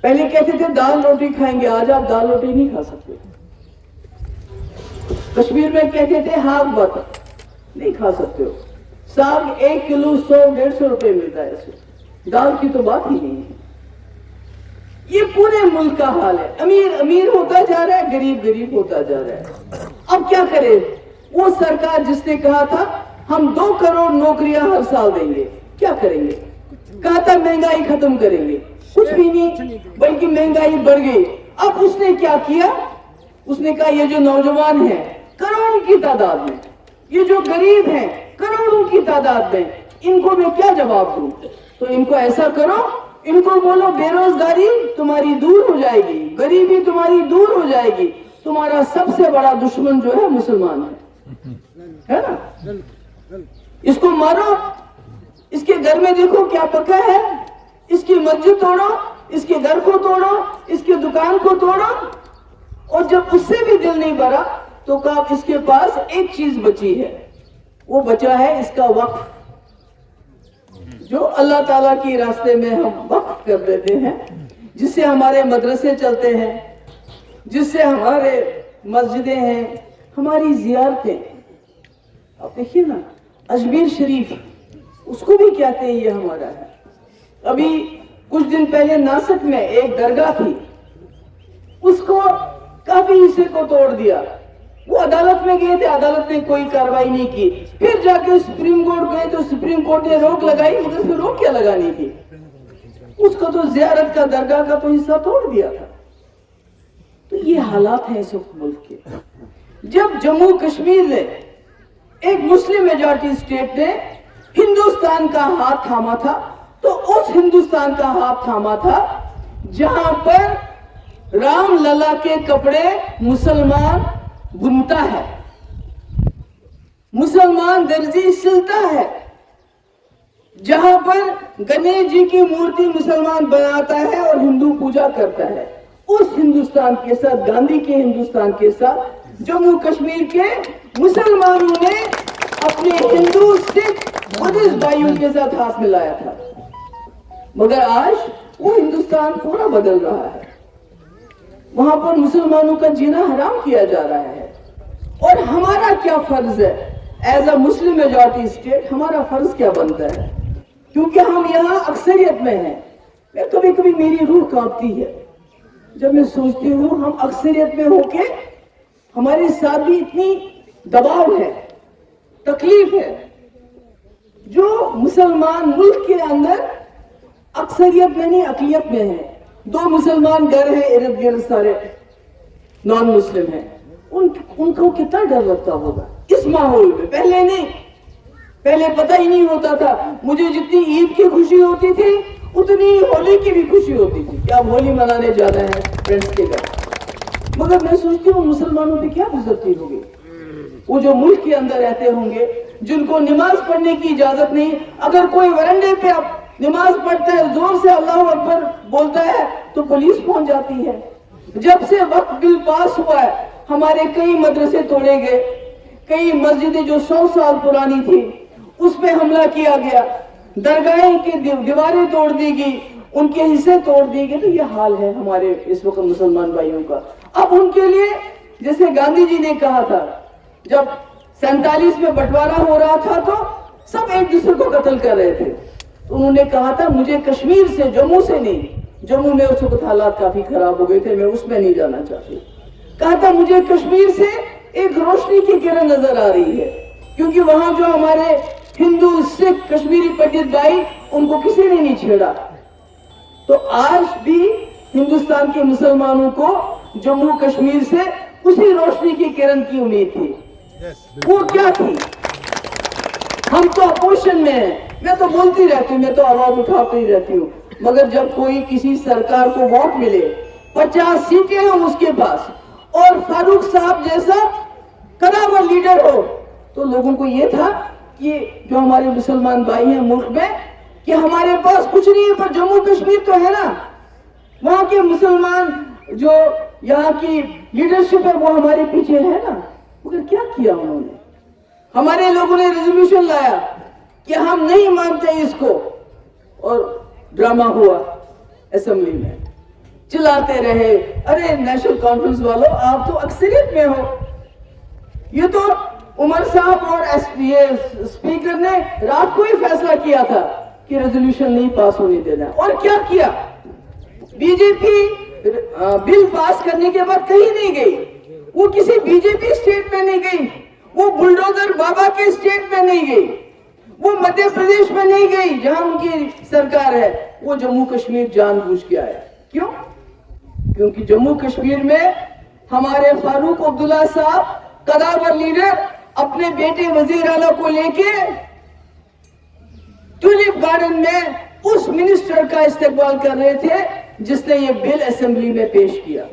पहले कहते थे दाल रोटी खाएंगे, आज आप दाल रोटी नहीं खा सकते। कश्मीर में कहते थे हाथ बत नहीं खा सकते हो, साग 1 किलो 100-150 रुपए मिलता है, इसमें दाल की तो बात ही नहीं है। ये पूरे मुल्क का हाल है, अमीर अमीर होता जा रहा है, गरीब गरीब होता जा रहा है। अब क्या करे वो सरकार जिसने कहा था हम 2 करोड़ नौकरियां हर साल देंगे, क्या करेंगे? कहा था महंगाई खत्म करेंगे, कुछ भी नहीं, बल्कि महंगाई बढ़ गई। अब उसने क्या किया? उसने कहा ये जो नौजवान हैं करोड़ों की तादाद में, ये जो गरीब हैं करोड़ों की तादाद में, इनको मैं क्या जवाब दूं? तो इनको ऐसा करो, इनको बोलो बेरोजगारी तुम्हारी दूर हो जाएगी, गरीबी तुम्हारी दूर हो जाएगी, तुम्हारा सबसे बड़ा दुश्मन जो है मुसलमान है ना? इसको मारो, इसके घर में देखो क्या पका है, इसकी मस्जिद तोड़ो, इसके घर को तोड़ो, इसके दुकान को तोड़ो। और जब उससे भी दिल नहीं भरा तो कहा इसके पास एक चीज बची है, वो बचा है इसका वक्फ, जो अल्लाह ताला के रास्ते में हम वक्फ कर देते हैं, जिससे हमारे मदरसे चलते हैं, जिससे हमारे मस्जिदें हैं, हमारी जियारतें। आप देखिए ना अजमेर शरीफ, उसको भी कहते हैं ये हमारा है। अभी कुछ दिन पहले नासिक में एक दरगाह थी, उसको काफी हिस्से को तोड़ दिया। वो अदालत में गए थे, अदालत ने कोई कार्रवाई नहीं की, फिर जाके सुप्रीम कोर्ट गए तो सुप्रीम कोर्ट ने रोक लगाई, मगर फिर रोक क्या लगानी थी? उसको तो जियारत का दरगाह का तो हिस्सा तोड़ दिया था। तो ये हालात हैं इस मुल्क के। जब जम्मू कश्मीर ने, एक मुस्लिम मेजॉरिटी स्टेट ने हिंदुस्तान का हाथ थामा था, तो उस हिंदुस्तान का हाथ थामा था जहां पर राम लला के कपड़े मुसलमान बुनता है, मुसलमान दर्जी सिलता है, जहां पर गणेश जी की मूर्ति मुसलमान बनाता है और हिंदू पूजा करता है। उस हिंदुस्तान के साथ, गांधी के हिंदुस्तान के साथ जम्मू कश्मीर के मुसलमानों ने अपने हिंदू सिख बुद्धिस्ट भाइयों के साथ हाथ मिलाया था। मगर आज वो हिंदुस्तान पूरा बदल रहा है, वहां पर मुसलमानों का जीना हराम किया जा रहा है। और हमारा क्या फर्ज है as a Muslim majority state, हमारा फर्ज क्या बनता है? क्योंकि हम यहाँ अक्सरियत में हैं। मैं कभी कभी मेरी रूह कांपती है जब मैं सोचती हूँ हम अक्सरियत में होके हमारे साथ भी इतनी दबाव है, तकलीफ है। जो मुसलमान मुल्क के अंदर अक्सरियत में नहीं अकलियत में है, 2 मुसलमान घर है इर्द गिर्द सारे नॉन मुस्लिम हैं, उनको कितना डर लगता होगा इस माहौल में? पहले नहीं, पहले पता ही नहीं होता था। मुझे जितनी ईद की खुशी होती थी उतनी होली की भी खुशी होती थी कि आप होली मनाने जा रहे हैं फ्रेंड्स के घर। मगर मैं सोचती हूँ मुसलमानों पे क्या गुजरती होगी, वो जो मुल्क के अंदर रहते होंगे, जिनको नमाज पढ़ने की इजाजत नहीं, अगर कोई वरंडे पे आप नमाज पढ़ता है, जोर से अल्लाह अकबर बोलता है तो पुलिस पहुंच जाती है। जब से वक्फ बिल पास हुआ है हमारे कई मदरसे तोड़े गए, कई मस्जिदें जो 100 साल पुरानी थी उस पे हमला किया गया। दरगाहें की दीवारें तोड़ दी गई, उनके हिस्से तोड़ दिए गए। तो ये हाल है हमारे इस वक्त मुसलमान भाइयों का। अब उनके लिए, जैसे गांधी जी ने कहा था, जब 47 में बंटवारा हो रहा था तो सब एक दूसरे को कत्ल कर रहे थे, तो उन्होंने कहा था मुझे कश्मीर से, जम्मू से नहीं, जम्मू में उस वक्त हालात काफी खराब हो गए थे, मैं उसमें नहीं जाना चाहती, कहा था मुझे कश्मीर से एक रोशनी की किरण नजर आ रही है, क्योंकि वहां जो हमारे हिंदू, सिख, कश्मीरी पंडित भाई, उनको किसी ने नहीं छेड़ा। तो आज भी हिंदुस्तान के मुसलमानों को जम्मू कश्मीर से उसी रोशनी की किरण की उम्मीद थी। वो क्या थी? हम तो अपोजिशन में हैं, मैं तो बोलती रहती हूँ, मैं तो आवाज उठाती ही रहती हूँ, मगर जब कोई किसी सरकार को वोट मिले, 50 सीटें हो उसके पास, और फारूक साहब जैसा कदावर लीडर हो, तो लोगों को ये था कि जो हमारे मुसलमान भाई हैं मुल्क में, कि हमारे पास कुछ नहीं है पर जम्मू कश्मीर तो है ना, वहां के मुसलमान जो यहाँ की लीडरशिप है वो हमारे पीछे है ना। मगर क्या किया उन्होंने? हमारे लोगों ने रेजोल्यूशन लाया कि हम नहीं मानते इसको, और ड्रामा हुआ असेंबली में, चिल्लाते रहे, अरे नेशनल कॉन्फ्रेंस वालों आप तो अक्सरियत में हो। ये तो उमर साहब और स्पीकर ने रात को ही फैसला किया था कि रेजोल्यूशन नहीं पास होने देना। और क्या किया? बीजेपी बिल पास करने के बाद कहीं नहीं गई, वो किसी बीजेपी स्टेट में नहीं गई, वो बुलडोजर बाबा के स्टेट में नहीं गई, वो मध्य प्रदेश में नहीं गई जहां उनकी सरकार है, वो जम्मू कश्मीर जानबूझ के आया। क्यों? क्योंकि जम्मू कश्मीर में हमारे फारूक अब्दुल्ला साहब कदावर लीडर अपने बेटे वजीर आला को लेके ट्यूलिप गार्डन में उस मिनिस्टर का इस्तेमाल कर रहे थे जिसने ये बिल असेंबली में पेश किया।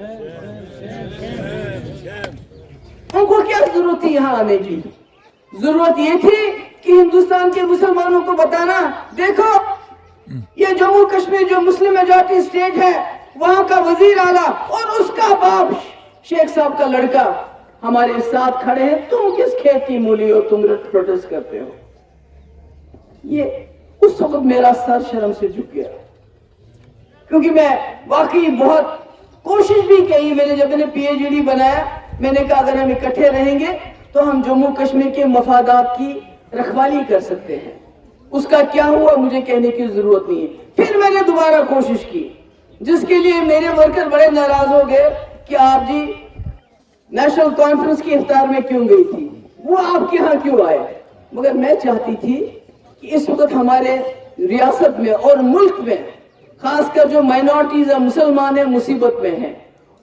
उनको क्या जरूरत थी यहां आने की? जरूरत ये थी कि हिंदुस्तान के मुसलमानों को बताना, देखो ये जम्मू कश्मीर जो मुस्लिम मेजॉरिटी स्टेट है, वहां का वजीर आला और उसका बाप शेख साहब का लड़का हमारे साथ खड़े हैं, तुम किस खेत की मूली हो, तुम प्रोटेस्ट करते हो। ये उस वक्त मेरा सर शर्म से झुक गया, क्योंकि मैं वाकई बहुत कोशिश भी की। मैंने जब मैंने पीएचडी बनाया, मैंने कहा अगर हम इकट्ठे रहेंगे तो हम जम्मू कश्मीर के मफादात की रखवाली कर सकते हैं। उसका क्या हुआ मुझे कहने की जरूरत नहीं है। फिर मैंने दोबारा कोशिश की, जिसके लिए मेरे वर्कर बड़े नाराज हो गए कि आप जी नेशनल कॉन्फ्रेंस की इफ्तार में क्यों गई थी, वो आपके यहाँ क्यों आए। मगर मैं चाहती थी कि इस वक्त हमारे रियासत में और मुल्क में खासकर जो माइनॉरिटीज है, मुसलमान है, मुसीबत में हैं,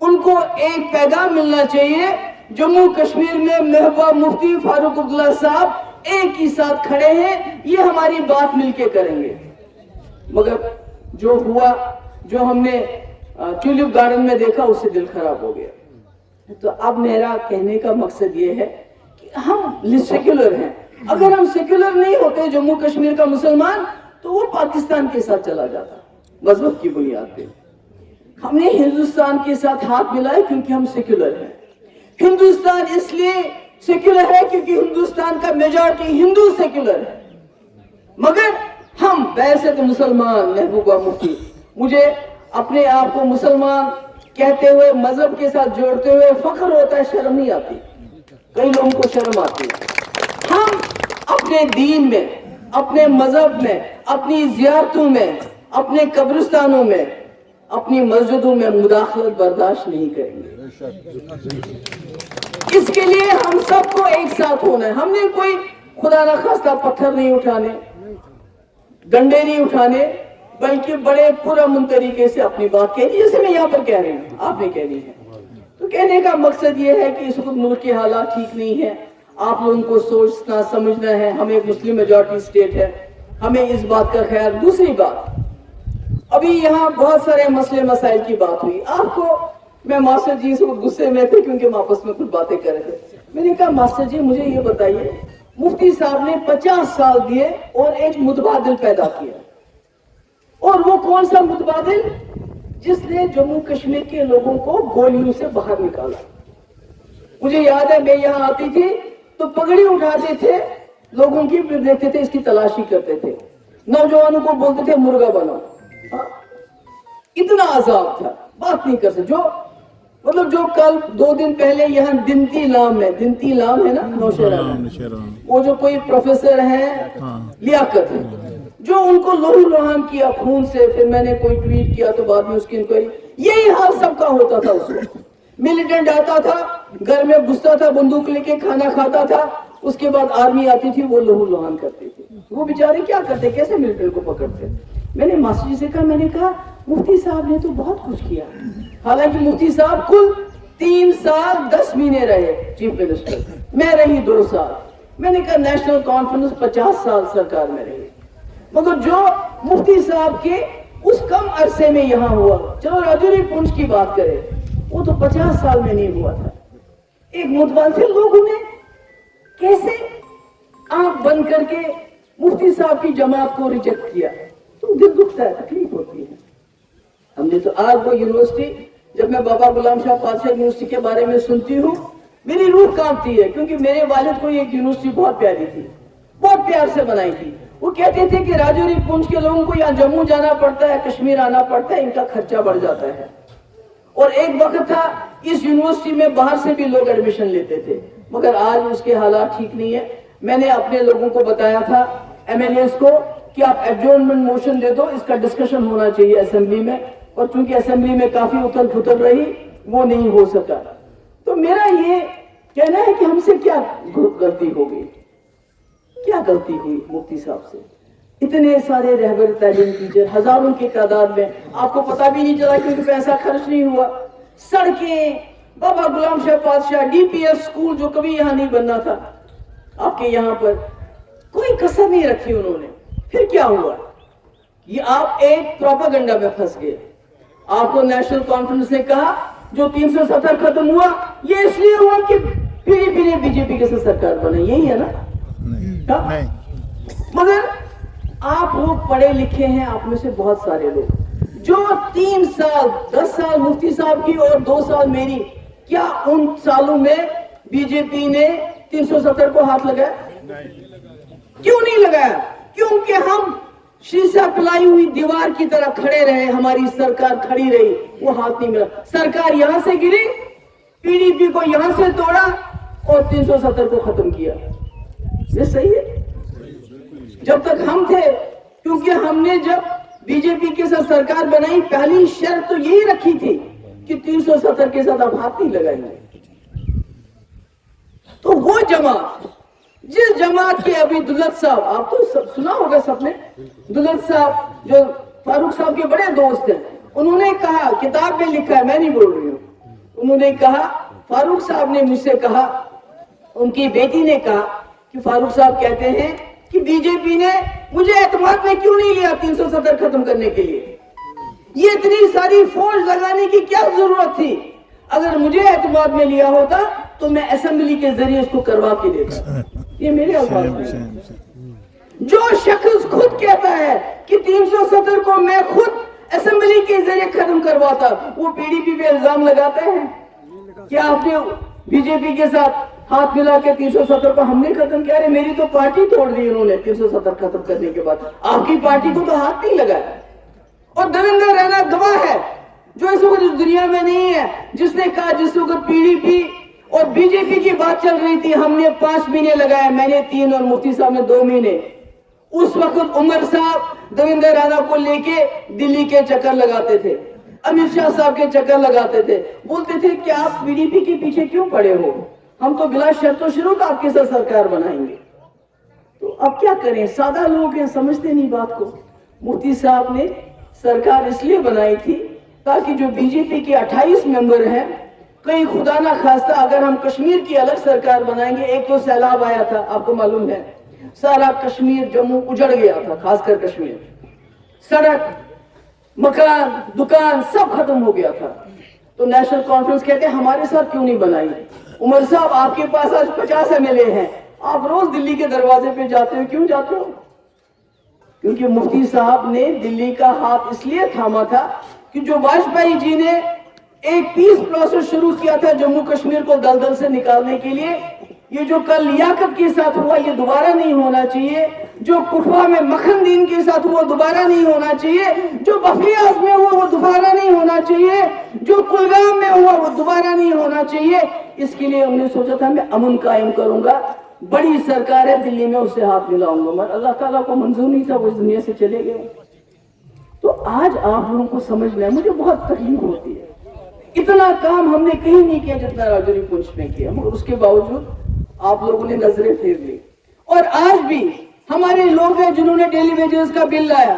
उनको एक पैगाम मिलना चाहिए। जम्मू कश्मीर में महबूबा मुफ्ती फारूक अब्दुल्ला साहब एक ही साथ खड़े हैं, ये हमारी बात मिलके करेंगे। मगर जो हुआ, जो हमने ट्यूलिप गार्डन में देखा, उससे दिल खराब हो गया। तो अब मेरा कहने का मकसद ये है कि हम सेक्युलर हैं। अगर हम सेक्युलर नहीं होते जम्मू कश्मीर का मुसलमान, तो वो पाकिस्तान के साथ चला जाता मजहब की बुनियाद पे। हमने हिंदुस्तान के साथ हाथ मिलाए क्योंकि हम सेक्युलर हैं। हिंदुस्तान इसलिए सेक्युलर है क्योंकि हिंदुस्तान का मेजॉरिटी हिंदू सेक्युलर है। मगर हम वैसे तो मुसलमान, महबूबा मुफ्ती, मुझे अपने आप को मुसलमान कहते हुए, मजहब के साथ जोड़ते हुए फख्र होता है, शर्म नहीं आती। कई लोगों को शर्म आती है। हम अपने दीन में, अपने मजहब में, अपनी जियारतों में, अपने कब्रिस्तानों में, अपनी मस्जिदों में मुदाखलत बर्दाश्त नहीं करेंगे। इसके लिए हम सबको एक साथ होना है। हमने कोई खुदा न खास्ता पत्थर नहीं उठाने, डंडे नहीं उठाने, बल्कि बड़े पुरअमन तरीके से अपनी बात कहनी, जैसे मैं यहाँ पर कह रही हूँ, आपने कहनी है। तो कहने का मकसद ये है कि इस वक्त मुल्क के हालात ठीक नहीं है, आप लोगों को सोचना समझना है। हम एक मुस्लिम मेजॉरिटी स्टेट है, हमें इस बात का ख्याल। दूसरी बात, अभी यहाँ बहुत सारे मसले मसाइल की बात हुई। आपको मैं मास्टर जी से गुस्से में थे क्योंकि हम आपस में कुछ बातें कर रहे थे। मैंने कहा मास्टर जी मुझे ये बताइए, मुफ्ती साहब ने 50 साल दिए और एक मुतबादिल पैदा किया, और वो कौन सा मुतबादिल? जिसने जम्मू कश्मीर के लोगों को गोलियों से बाहर निकाला। मुझे याद है मैं यहाँ आती थी तो पगड़ी उठाते थे लोगों की, फिर देखते थे इसकी तलाशी करते थे। नौजवानों को बोलते थे मुर्गा बनो। हाँ? इतना अजाब था, बात नहीं कर सकते। जो मतलब जो कल 2 दिन पहले यहाँ दिनती लाम है ना नौशेरा में, वो जो कोई प्रोफेसर है लियाकत है, जो उनको लोही लोहान किया खून से, फिर मैंने कोई ट्वीट किया तो बाद में उसकी इंक्वायरी, यही हाल सबका होता था उस वक्त। मिलिटेंट आता था, घर में घुसता था, बंदूक लेके खाना खाता था, उसके बाद आर्मी आती थी, वो लोहू लोहान करती थी। वो बेचारे क्या करते, कैसे मिलिटेंट को पकड़ते। मैंने मास्टर जी से कहा, मैंने कहा मुफ्ती साहब ने तो बहुत कुछ किया। हालांकि मुफ्ती साहब कुल 3 साल 10 महीने रहे चीफ मिनिस्टर, मैं रही 2 साल। मैंने कहा नेशनल कॉन्फ्रेंस 50 साल सरकार में रही, मगर जो मुफ्ती साहब के उस कम अरसे में यहाँ हुआ, चलो राजौरी पुंछ की बात करें, वो तो 50 साल में नहीं हुआ था। एक मुतवाज़िर लोगों ने कैसे आंख बंद करके मुफ्ती साहब की जमात को रिजेक्ट किया, तो दिल दुखता है, तकलीफ होती है। हमने तो आज वो यूनिवर्सिटी, जब मैं बाबा गुलाम शाह पातशाह यूनिवर्सिटी के बारे में सुनती हूँ, मेरी रूह कांपती है, क्योंकि मेरे वालिद को एक यूनिवर्सिटी बहुत प्यारी थी, बहुत प्यार से बनाई थी। वो कहते थे कि राजौरी पुंछ के लोगों को यहाँ जम्मू जाना पड़ता है, कश्मीर आना पड़ता है, इनका खर्चा बढ़ जाता है। और एक वक्त था इस यूनिवर्सिटी में बाहर से भी लोग एडमिशन लेते थे, मगर आज उसके हालात ठीक नहीं है। मैंने अपने लोगों को बताया था, एमएलएस को, कि आप एडजॉर्नमेंट मोशन दे दो, इसका डिस्कशन होना चाहिए असेंबली में। और चूंकि असेंबली में काफी उथल पुथल रही, वो नहीं हो सका। तो मेरा ये कहना है कि हमसे क्या गलती हो गई, क्या गलती हुई मुफ्ती साहब से। इतने सारे रहबर तालीम टीचर हजारों की तादाद में, आपको पता भी नहीं चला क्योंकि पैसा खर्च नहीं हुआ। सड़कें, बाबा गुलाम शाह पातशाह, डीपीएस स्कूल जो कभी यहाँ नहीं बनना था, आपके यहाँ पर कोई कसर नहीं रखी उन्होंने। फिर क्या हुआ, ये आप एक प्रोपेगेंडा में फंस गए। आपको नेशनल कॉन्फ्रेंस ने कहा जो 370 खत्म हुआ, ये इसलिए हुआ कि पीडीपी ने बीजेपी के साथ सरकार बनाई, यही है ना? नहीं। मगर आप लोग पढ़े लिखे हैं, आप में से बहुत सारे लोग, जो 3 साल 10 साल मुफ्ती साहब की और 2 साल मेरी, क्या उन सालों में बीजेपी ने 370 को हाथ लगाया? क्यों नहीं लगाया? क्योंकि हम शीशा पिलाई हुई दीवार की तरह खड़े रहे, हमारी सरकार खड़ी रही, वो हाथ नहीं मिला। सरकार यहां से गिरी, पीडीपी को यहां से तोड़ा और 370 को खत्म किया। ये सही है? जब तक हम थे, क्योंकि हमने जब बीजेपी के साथ सरकार बनाई, पहली शर्त तो यही रखी थी कि 370 के साथ आप हाथ नहीं लगाएंगे। तो वो जमात, जिस जमात के अभी दुलत साहब, आप तो सुना होगा सबने, दुलत साहब जो फारूक साहब के बड़े दोस्त हैं, उन्होंने कहा, किताब में लिखा है, मैं नहीं बोल रही हूँ, उन्होंने कहा, फारूक साहब ने मुझसे कहा, उनकी बेटी ने कहा कि फारूक साहब कहते हैं कि बीजेपी ने मुझे एतमाद में क्यों नहीं लिया 370 खत्म करने के लिए, ये इतनी सारी फौज लगाने की क्या जरूरत थी? अगर मुझे एतमाद में लिया होता तो मैं असेंबली के जरिए इसको करवा के देता। ये मेरे अल्फाज हैं। जो शख्स खुद कहता है कि 370 को मैं खुद असेंबली के जरिए खत्म करवाता, वो पीडीपी पे इल्जाम लगाते हैं। क्या आपने बीजेपी के साथ हाथ मिला के 370 को हमने खत्म किया? अरे मेरी तो पार्टी तोड़ दी उन्होंने 370 खत्म करने के बाद, आपकी पार्टी को तो हाथ नहीं लगाया। और देवेंद्र रैना गवाह है, जो इस वक्त इस दुनिया में नहीं है, जिसने कहा जिस वक्त पीडीपी और बीजेपी की बात चल रही थी, हमने 5 महीने लगाए, मैंने 3 और मुफ्ती साहब ने 2 महीने। उस वक्त उमर साहब देवेंद्र रैना को लेके दिल्ली के चक्कर लगाते थे, अमित शाह साहब के चक्कर लगाते थे, बोलते थे कि आप पीडीपी के पीछे क्यों पड़े हो, हम तो बिला शर्त शुरू का आपके साथ सरकार बनाएंगे। तो अब क्या करें, सादा लोग हैं, समझते नहीं बात को। मुफ्ती साहब ने सरकार इसलिए बनाई थी ताकि जो बीजेपी के 28 मेंबर हैं, कहीं खुदा ना खास्ता अगर हम कश्मीर की अलग सरकार बनाएंगे, एक तो सैलाब आया था, आपको मालूम है, सारा कश्मीर जम्मू उजड़ गया था, खासकर कश्मीर, सड़क, मकान, दुकान सब खत्म हो गया था। तो नेशनल कॉन्फ्रेंस कहते हैं हमारे साथ क्यों नहीं बनाई? उमर साहब, आपके पास आज 50 एमएलए हैं, आप रोज दिल्ली के दरवाजे पे जाते हो, क्यों जाते हो? क्योंकि मुफ्ती साहब ने दिल्ली का हाथ इसलिए थामा था कि जो वाजपेयी जी ने एक पीस प्रोसेस शुरू किया था जम्मू कश्मीर को दलदल से निकालने के लिए, یہ جو کل لیاقت کے ساتھ ہوا یہ دوبارہ نہیں ہونا چاہیے، جو کٹھوا میں مکھن دین کے ساتھ ہوا دوبارہ نہیں ہونا چاہیے، جو بفلیاز میں ہوا وہ دوبارہ نہیں ہونا چاہیے، جو کلگام میں ہوا وہ دوبارہ نہیں ہونا چاہیے۔ اس کے لیے ہم نے سوچا تھا میں امن قائم کروں گا، بڑی سرکار ہے دلی میں، اس سے ہاتھ ملاؤں گا، مگر اللہ تعالیٰ کو منظور نہیں تھا، وہ اس دنیا سے چلے گئے۔ تو آج آپ لوگوں کو سمجھنا ہے، مجھے بہت تکلیف ہوتی ہے، اتنا کام ہم نے کہیں نہیں کیا جتنا راجوری پنچ میں کیا، مگر اس کے باوجود آپ لوگوں نے نظریں پھیر لی۔ اور آج بھی ہمارے لوگ ہیں جنہوں نے ڈیلی ویجز کا بل لایا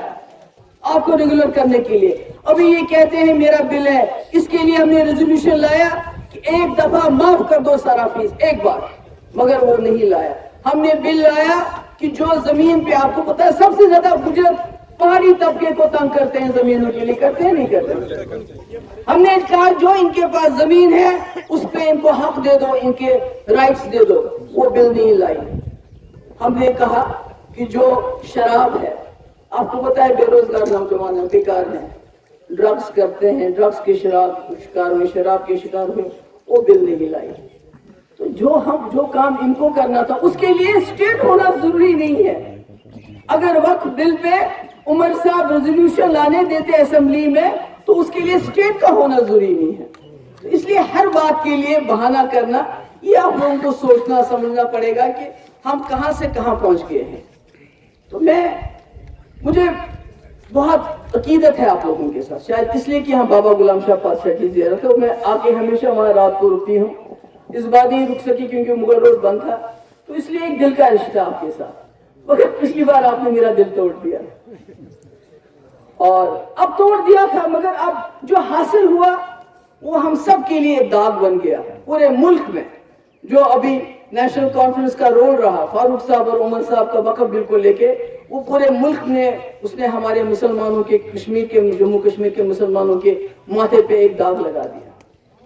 آپ کو ریگولر کرنے کے لیے، ابھی یہ کہتے ہیں میرا بل ہے، اس کے لیے ہم نے ریزولوشن لایا کہ ایک دفعہ معاف کر دو سارا فیس ایک بار، مگر وہ نہیں لایا۔ ہم نے بل لایا کہ جو زمین پہ آپ کو پتا ہے سب سے زیادہ بجٹ پہاڑی طبقے کو تنگ کرتے ہیں، زمینوں کے لیے کرتے ہیں نہیں کرتے، ہم نے کہا جو ان کے پاس زمین ہے اس پہ ان کو حق دے دو، ان کے رائٹس دے دو، وہ بل نہیں لائی۔ ہم نے کہا کہ جو شراب ہے، آپ کو پتا ہے بے روزگار نوجوان ہیں، بیکار ہیں، ڈرگز کرتے ہیں، ڈرگز کے شکار ہوئے، شراب کے شکار ہوئے، وہ بل نہیں لائی۔ تو جو کام ان کو کرنا تھا اس کے لیے اسٹیٹ ہونا ضروری نہیں ہے۔ اگر وقت بل پہ عمر صاحب ریزولوشن لانے دیتے اسمبلی میں تو اس کے لیے اسٹیٹ کا ہونا ضروری نہیں ہے۔ تو اس لیے ہر بات کے لیے بہانہ کرنا، یہ آپ لوگوں کو سوچنا سمجھنا پڑے گا کہ ہم کہاں سے کہاں پہنچ گئے ہیں۔ تو مجھے بہت عقیدت ہے آپ لوگوں کے ساتھ، شاید اس لیے کہ ہاں بابا غلام شاہ پادشاہ کی زیارت ہے، میں آ کے ہمیشہ وہاں رات کو رکتی ہوں، اس بار نہیں رک سکی کیونکہ مغل روڈ بند تھا، تو اس لیے ایک دل کا رشتہ آپ کے ساتھ، مگر پچھلی بار آپ نے میرا دل توڑ دیا اور اب توڑ دیا تھا، مگر اب جو حاصل ہوا وہ ہم سب کے لیے داغ بن گیا پورے ملک میں۔ جو ابھی نیشنل کانفرنس کا رول رہا فاروق صاحب اور عمر صاحب کا وقف بل کو لے کے، وہ پورے ملک نے اس نے ہمارے مسلمانوں کے جموں کشمیر کے مسلمانوں کے ماتھے پہ ایک داغ لگا دیا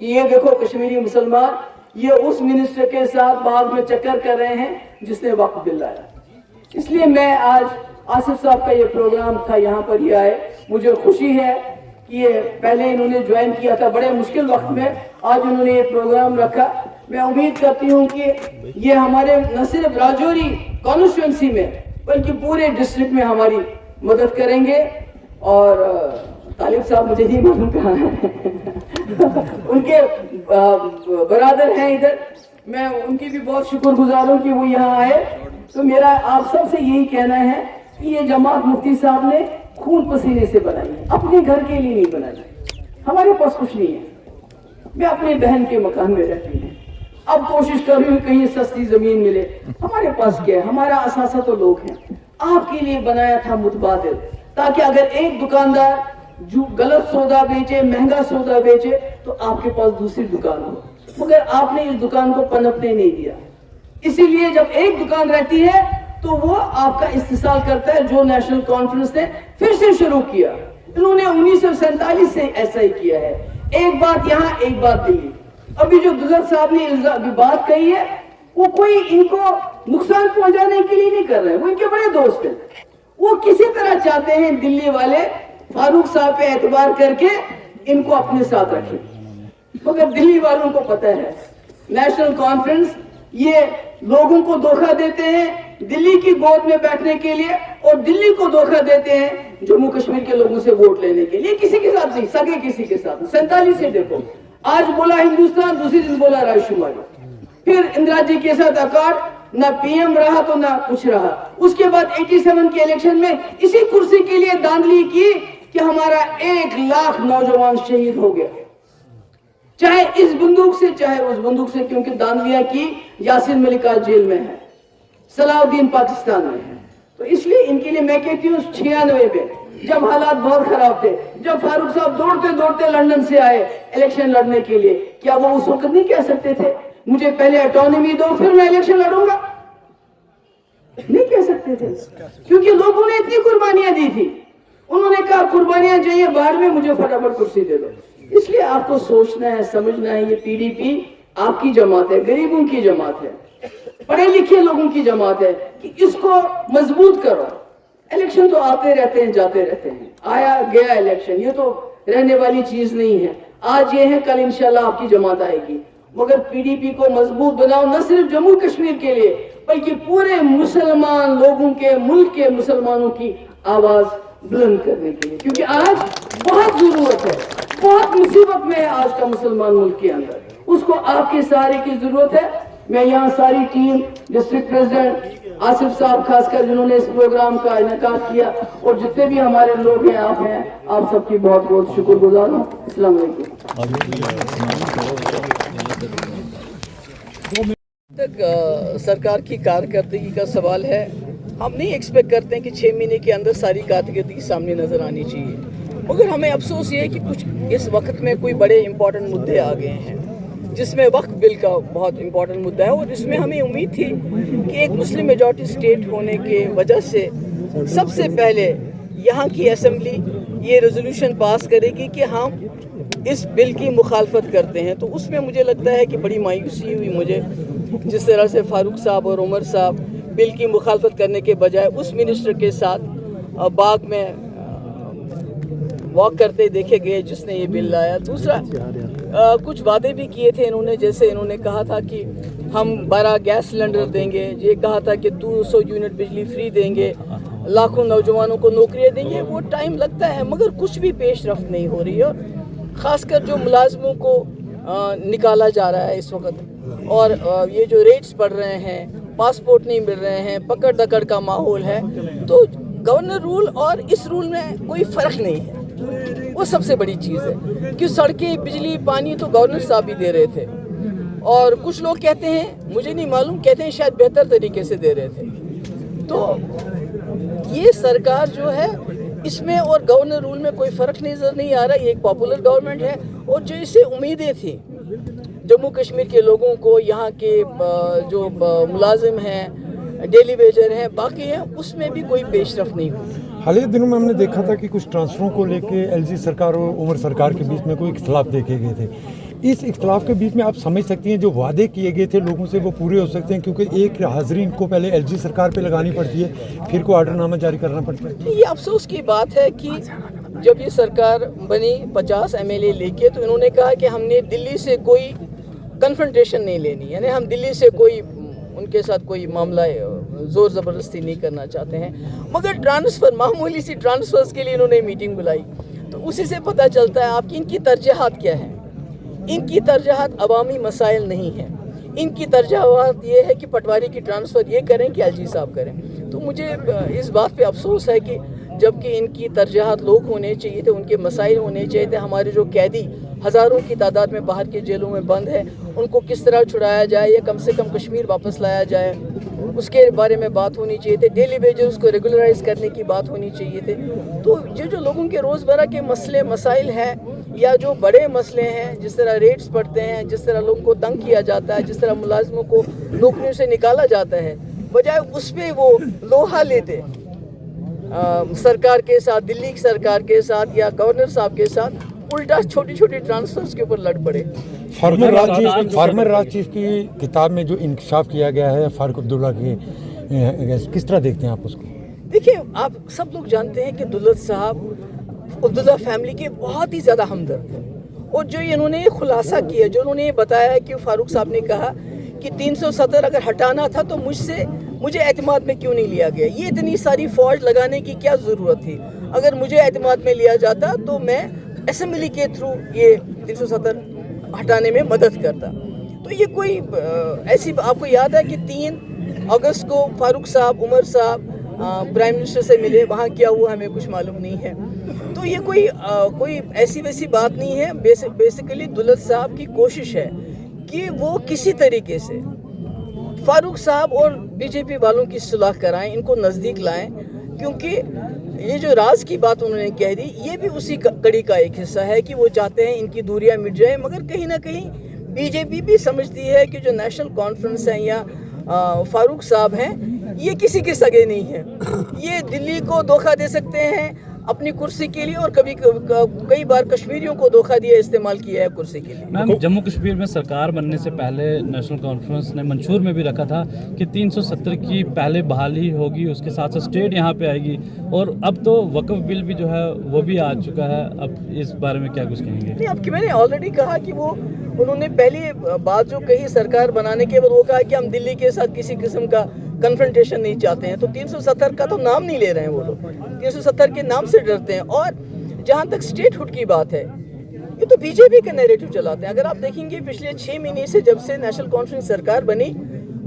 کہ یہ دیکھو کشمیری مسلمان یہ اس منسٹر کے ساتھ باغ میں چکر کر رہے ہیں جس نے وقف بل لایا۔ اس لیے میں آج آصف صاحب کا یہ پروگرام تھا یہاں پر یہ آئے، مجھے خوشی ہے کہ یہ پہلے انہوں نے جوائن کیا تھا بڑے مشکل وقت میں، آج انہوں نے یہ پروگرام رکھا۔ میں امید کرتی ہوں کہ یہ ہمارے نہ صرف راجوری کانسٹیٹوئنسی میں بلکہ پورے ڈسٹرکٹ میں ہماری مدد کریں گے۔ اور طالب صاحب مجھے نہیں معلوم کہاں ہیں ان کے برادر ہیں ادھر، میں ان کی بھی بہت شکر گزار ہوں کہ وہ یہاں آئے۔ تو میرا آپ سب سے یہی کہنا ہے کہ یہ جماعت مفتی صاحب نے خون پسینے سے بنائی ہے، اپنے گھر کے لیے نہیں بنائی، ہمارے پاس کچھ نہیں ہے، میں اپنے بہن کے مکان میں رہتی ہوں، اب کوشش کر رہی ہوں کہیں سستی زمین ملے، ہمارے پاس کیا ہے، ہمارا اثاثہ تو لوگ ہیں، آپ کے لیے بنایا تھا متبادل، تاکہ اگر ایک دکاندار جو غلط سودا بیچے، مہنگا سودا بیچے تو آپ کے پاس دوسری دکان ہو، مگر آپ نے اس دکان کو پنپنے نہیں دیا۔ اسی لیے جب ایک دکان رہتی ہے تو وہ آپ کا استحصال کرتا ہے، جو نیشنل کانفرنس نے پھر سے شروع کیا، انہوں نے 1947 سے ایسا ہی کیا ہے، ایک بات یہاں ایک بات دلی۔ ابھی جو دلت صاحب نے بات کہی ہے وہ کوئی ان کو نقصان پہنچانے کے لیے نہیں کر رہے، وہ ان کے بڑے دوست ہیں، وہ کسی طرح چاہتے ہیں دلی والے فاروق صاحب پہ اعتبار کر کے ان کو اپنے ساتھ رکھیں، مگر دلی والوں کو پتہ ہے نیشنل کانفرنس یہ لوگوں کو دھوکہ دیتے ہیں دلی کی گود میں بیٹھنے کے لیے، اور دلی کو دھوکہ دیتے ہیں جموں کشمیر کے لوگوں سے ووٹ لینے کے لیے، کسی کے ساتھ نہیں، سگے کسی کے ساتھ۔ 47 سے دیکھو، آج بولا ہندوستان، دوسری دن بولا رائے شماری، پھر اندرا جی کے ساتھ اکارڈ، نہ پی ایم رہا تو نہ کچھ رہا، اس کے بعد 87 کے الیکشن میں اسی کرسی کے لیے داندلی کی کہ ہمارا 1 لاکھ نوجوان شہید ہو گیا، چاہے اس بندوق سے چاہے اس بندوق سے، کیونکہ داندلیاں کی یاسین ملک آج جیل میں ہے، صلاح الدین پاکستان میں ہے۔ تو اس لیے ان کے لیے میں کہتی ہوں 96 میں جب حالات بہت خراب تھے، جب فاروق صاحب دوڑتے دوڑتے لندن سے آئے الیکشن لڑنے کے لیے، کیا وہ اس وقت نہیں کہہ سکتے تھے مجھے پہلے اٹانومی دو پھر میں الیکشن لڑوں گا؟ نہیں کہہ سکتے تھے، کیونکہ لوگوں نے اتنی قربانیاں دی تھی، انہوں نے کہا قربانیاں چاہیے بعد میں، مجھے فٹافٹ کرسی دے دو۔ اس لیے آپ کو سوچنا ہے سمجھنا ہے، یہ پی ڈی پی آپ کی جماعت ہے، غریبوں کی جماعت ہے، پڑھے لکھے لوگوں کی جماعت ہے، کہ اس کو مضبوط کرو۔ الیکشن تو آتے رہتے ہیں جاتے رہتے ہیں، آیا گیا الیکشن، یہ تو رہنے والی چیز نہیں ہے، آج یہ ہے کل انشاءاللہ آپ کی جماعت آئے گی، मगर पीडीपी को मजबूत बनाओ, न सिर्फ जम्मू कश्मीर के लिए बल्कि पूरे मुसलमान लोगों के, मुल्क के मुसलमानों की आवाज बुलंद करने के लिए, क्योंकि आज बहुत जरूरत है, बहुत मुसीबत में है आज का मुसलमान मुल्क के अंदर, उसको आपके सहारे की जरूरत है। मैं यहाँ सारी टीम, डिस्ट्रिक्ट प्रेसिडेंट आसिफ साहब खासकर जिन्होंने इस प्रोग्राम का इनेकाद किया, और जितने भी हमारे लोग हैं, आप सबकी बहुत बहुत शुक्रगुजार हूँ। अस्सलाम वालेकुम। तक सरकार की कारकर्दगी का सवाल है। हम नहीं एक्सपेक्ट करते हैं कि 6 महीने के अंदर सारी कारकर्दगी सामने नजर आनी चाहिए, मगर हमें अफसोस ये है कि कुछ इस वक्त में कोई बड़े इंपॉर्टेंट मुद्दे आ गए हैं, जिसमें वक्फ बिल का बहुत इंपॉर्टेंट मुद्दा है, और इसमें हमें उम्मीद थी कि एक मुस्लिम मेजॉरिटी स्टेट होने के वजह से सबसे पहले यहाँ की असेंबली ये रेजोल्यूशन पास करेगी कि हम इस बिल की मुखालफत करते हैं। तो उसमें मुझे लगता है कि बड़ी मायूसी हुई मुझे, जिस तरह से फारूक साहब और उमर साहब बिल की मुखालफत करने के बजाय उस मिनिस्टर के साथ बाग में वॉक करते देखे गए जिसने ये बिल लाया। दूसरा, कुछ वादे भी किए थे इन्होंने, जैसे इन्होंने कहा था कि हम 12 गैस सिलेंडर देंगे, ये कहा था कि 200 यूनिट बिजली फ्री देंगे, लाखों नौजवानों को नौकरियां देंगे। वो टाइम लगता है मगर कुछ भी पेशरफ्त नहीं हो रही है, और ख़ासकर जो मुलाजमों को निकाला जा रहा है इस वक्त, और ये जो रेट्स बढ़ रहे हैं, पासपोर्ट नहीं मिल रहे हैं, पकड़ दकड़ का माहौल है, तो गवर्नर रूल और इस रूल में कोई फ़र्क नहीं है। वो सबसे बड़ी चीज़ है कि सड़कें, बिजली, पानी तो गवर्नर साहब भी दे रहे थे, और कुछ लोग कहते हैं, मुझे नहीं मालूम, कहते हैं शायद बेहतर तरीके से दे रहे थे। तो ये सरकार जो है, इसमें और गवर्नर रूल में कोई फ़र्क नज़र नहीं आ रहा। ये एक पॉपुलर गवर्नमेंट है, और जो इससे उम्मीदें थी जम्मू कश्मीर के लोगों को, यहाँ के जो मुलाजिम हैं, डेली वेजर हैं, बाकी हैं, उसमें भी कोई पेशरफ नहीं हुई। हालिया दिनों में हमने देखा था कि कुछ ट्रांसफरों को लेके एलजी सरकार और उमर सरकार के बीच में कोई इख्तलाफ देखे गए थे। इस इख्तलाफ के बीच में आप समझ सकती हैं जो वादे किए गए थे लोगों से वो पूरे हो सकते हैं, क्योंकि एक हाजिरीन को पहले एलजी सरकार पे लगानी पड़ती है, फिर को आर्डरनामा जारी करना पड़ता है। ये अफसोस की बात है कि जब ये सरकार बनी 50 MLA लेके, तो इन्होंने कहा कि हमने दिल्ली से कोई कन्फ्रंटेशन नहीं लेनी, यानी हम दिल्ली से कोई उनके साथ कोई मामला ज़ोर ज़बरदस्ती नहीं करना चाहते हैं। मगर ट्रांसफ़र, मामूली सी ट्रांसफ़र्स के लिए इन्होंने मीटिंग बुलाई, तो उसी से पता चलता है आपकी इनकी तरजीहात क्या है। इनकी तरजीहात अवामी मसाइल नहीं है, इनकी तरजीहात ये है कि पटवारी की ट्रांसफ़र ये करें कि एलजी साहब करें। तो मुझे इस बात पे अफसोस है कि जबकि इनकी तरजीहात लोग होने चाहिए थे, उनके मसाइल होने चाहिए थे। हमारे जो कैदी हज़ारों की तादाद में बाहर के जेलों में बंद है, उनको किस तरह छुड़ाया जाए या कम से कम कश्मीर वापस लाया जाए, उसके बारे में बात होनी चाहिए थे। डेली वेजेस को रेगुलराइज करने की बात होनी चाहिए थे। तो ये जो लोगों के रोज़मर्रा के मसले मसाइल हैं, या जो बड़े मसले हैं, जिस तरह रेट्स बढ़ते हैं, जिस तरह लोगों को तंग किया जाता है, जिस तरह मुलाजमों को नौकरियों से निकाला जाता है, बजाय उस पर वो लोहा लेते सरकार के साथ, दिल्ली की सरकार के साथ या गवर्नर साहब के साथ, उल्टा छोटी छोटी ट्रांसफर्स के ऊपर लड़ पड़े। फार्मर राज चीफ की किताब में जो इंकशाफ किया गया है फारूक अब्दुल्ला के, किस तरह देखते हैं आप उसको? देखिए, आप सब लोग जानते हैं कि दुल्लत साहब अब्दुल्ला फैमिली के बहुत ही ज़्यादा हमदर्द थे, और जो इन्होंने ये खुलासा किया, जो उन्होंने ये बताया कि फारूक साहब ने कहा कि 370 अगर हटाना था तो मुझे एतमाद में क्यों नहीं लिया गया, ये इतनी सारी फौज लगाने की क्या ज़रूरत थी, अगर मुझे एतमाद में लिया जाता तो मैं असेंबली के थ्रू ये 370 हटाने में मदद करता। तो ये कोई ऐसी, आपको याद है कि 3 अगस्त को फारूक साहब, उमर साहब प्राइम मिनिस्टर से मिले, वहाँ क्या हुआ हमें कुछ मालूम नहीं है। तो ये कोई ऐसी वैसी बात नहीं है। बेसिकली दुल्लत साहब की कोशिश है कि वो किसी तरीके से फारूक साहब और बीजेपी वालों की सुलह कराएं, इनको नज़दीक लाएं, क्योंकि ये जो राज की बात उन्होंने कह दी, ये भी उसी कड़ी का एक हिस्सा है कि वो चाहते हैं इनकी दूरियां मिट जाए। मगर कहीं ना कहीं बीजेपी भी समझती है कि जो नेशनल कॉन्फ्रेंस है या फारूक साहब हैं, ये किसी के सगे नहीं है, ये दिल्ली को धोखा दे सकते हैं, अपनी कुर्सी के लिए और कई बार कश्मीरियों को धोखा दिया, इस्तेमाल किया है कुर्सी के लिए। मैम, जम्मू कश्मीर में सरकार बनने से पहले नेशनल कॉन्फ्रेंस ने मंशूर में भी रखा था कि 370 की पहले बहाली होगी, उसके साथ साथ स्टेट यहाँ पे आएगी, और अब तो वक्फ बिल भी जो है वो भी आ चुका है। अब इस बारे में क्या कुछ कहेंगे? नहीं, अब मैंने ऑलरेडी कहा कि वो उन्होंने पहली बात जो कही सरकार बनाने के बाद, वो कहा कि हम दिल्ली के साथ किसी किस्म का कन्फ्रंटेशन नहीं चाहते हैं। तो 370 का तो नाम नहीं ले रहे हैं वो लोग, 370 के नाम से डरते हैं। और जहाँ तक स्टेटहुड की बात है, ये तो बीजेपी का नैरेटिव चलाते हैं। अगर आप देखेंगे पिछले 6 महीने से, जब से नेशनल कॉन्फ्रेंस सरकार बनी,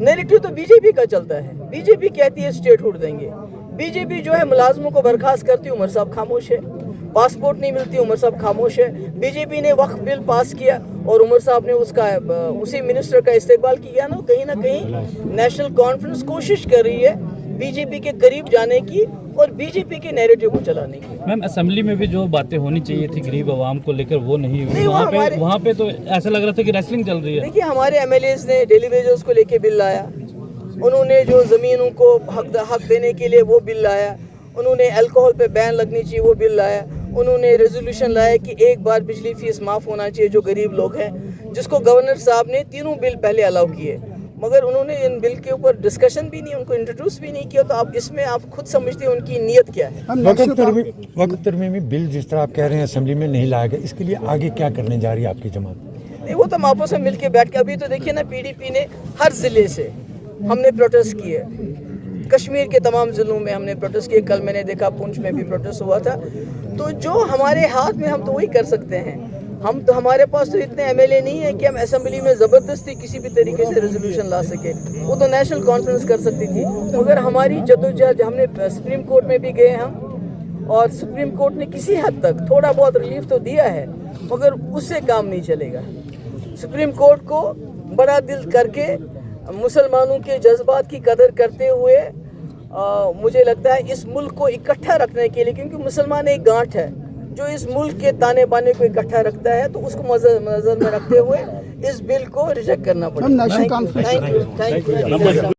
नैरेटिव तो बीजेपी का चलता है। बीजेपी कहती है स्टेटहुड देंगे, बीजेपी जो है मुलाजमों को बर्खास्त करती है, उमर साहब खामोश है। पासपोर्ट नहीं मिलती, उमर साहब खामोश है। बीजेपी ने वक्फ बिल पास किया और उमर साहब ने उसका उसी मिनिस्टर का इस्तेमाल किया ना कहीं नेशनल कॉन्फ्रेंस कोशिश कर रही है बीजेपी के करीब जाने की और बीजेपी के नैरेटिव को चलाने की। मैम, असेंबली में भी जो बातें होनी चाहिए थी गरीब आवाम को लेकर, वो नहीं हुई। वहाँ पे तो ऐसा लग रहा था कि रेसलिंग चल रही है। देखिए, हमारे एमएलएज ने डेली वेजेस को लेके बिल लाया, उन्होंने जो ज़मीनों को हक देने के लिए वो बिल लाया, उन्होंने अल्कोहल पे बैन लगनी चाहिए वो बिल लाया, उन्होंने रेजोल्यूशन लाया कि एक बार बिजली फीस माफ़ होना चाहिए जो गरीब लोग हैं, जिसको गवर्नर साहब ने तीनों बिल पहले अलाउ किए, मगर उन्होंने इन बिल के ऊपर डिस्कशन भी नहीं, उनको इंट्रोड्यूस भी नहीं किया। तो आप इसमें आप खुद समझते हैं उनकी नीयत क्या है। वक्त तरमीमी बिल जिस तरह आप कह रहे हैं असेंबली में नहीं लाया गया, इसके लिए आगे क्या करने जा रही है आपकी जमात? नहीं, वो तो हम आपस में मिल के बैठ के, अभी तो देखिए ना, पीडीपी ने हर ज़िले से हमने प्रोटेस्ट किए, कश्मीर के तमाम ज़िलों में हमने प्रोटेस्ट किए। कल मैंने देखा पुंछ में भी प्रोटेस्ट हुआ था। तो जो हमारे हाथ में, हम तो वही कर सकते हैं। हमारे पास तो इतने एमएलए नहीं है कि हम असेंबली में ज़बरदस्ती किसी भी तरीके से रेजोल्यूशन ला सके। वो तो नेशनल कॉन्फ्रेंस कर सकती थी, मगर हमारी जद्दोजहद, हमने सुप्रीम कोर्ट में भी गए हम, और सुप्रीम कोर्ट ने किसी हद तक थोड़ा बहुत रिलीफ तो दिया है, मगर उससे काम नहीं चलेगा। सुप्रीम कोर्ट को बड़ा दिल करके, मुसलमानों के जज्बात की कदर करते हुए, मुझे लगता है इस मुल्क को इकट्ठा रखने के लिए, क्योंकि मुसलमान एक गांठ है जो इस मुल्क के ताने बाने को इकट्ठा रखता है, तो उसको नजर में रखते हुए इस बिल को रिजेक्ट करना पड़ेगा। Thank you.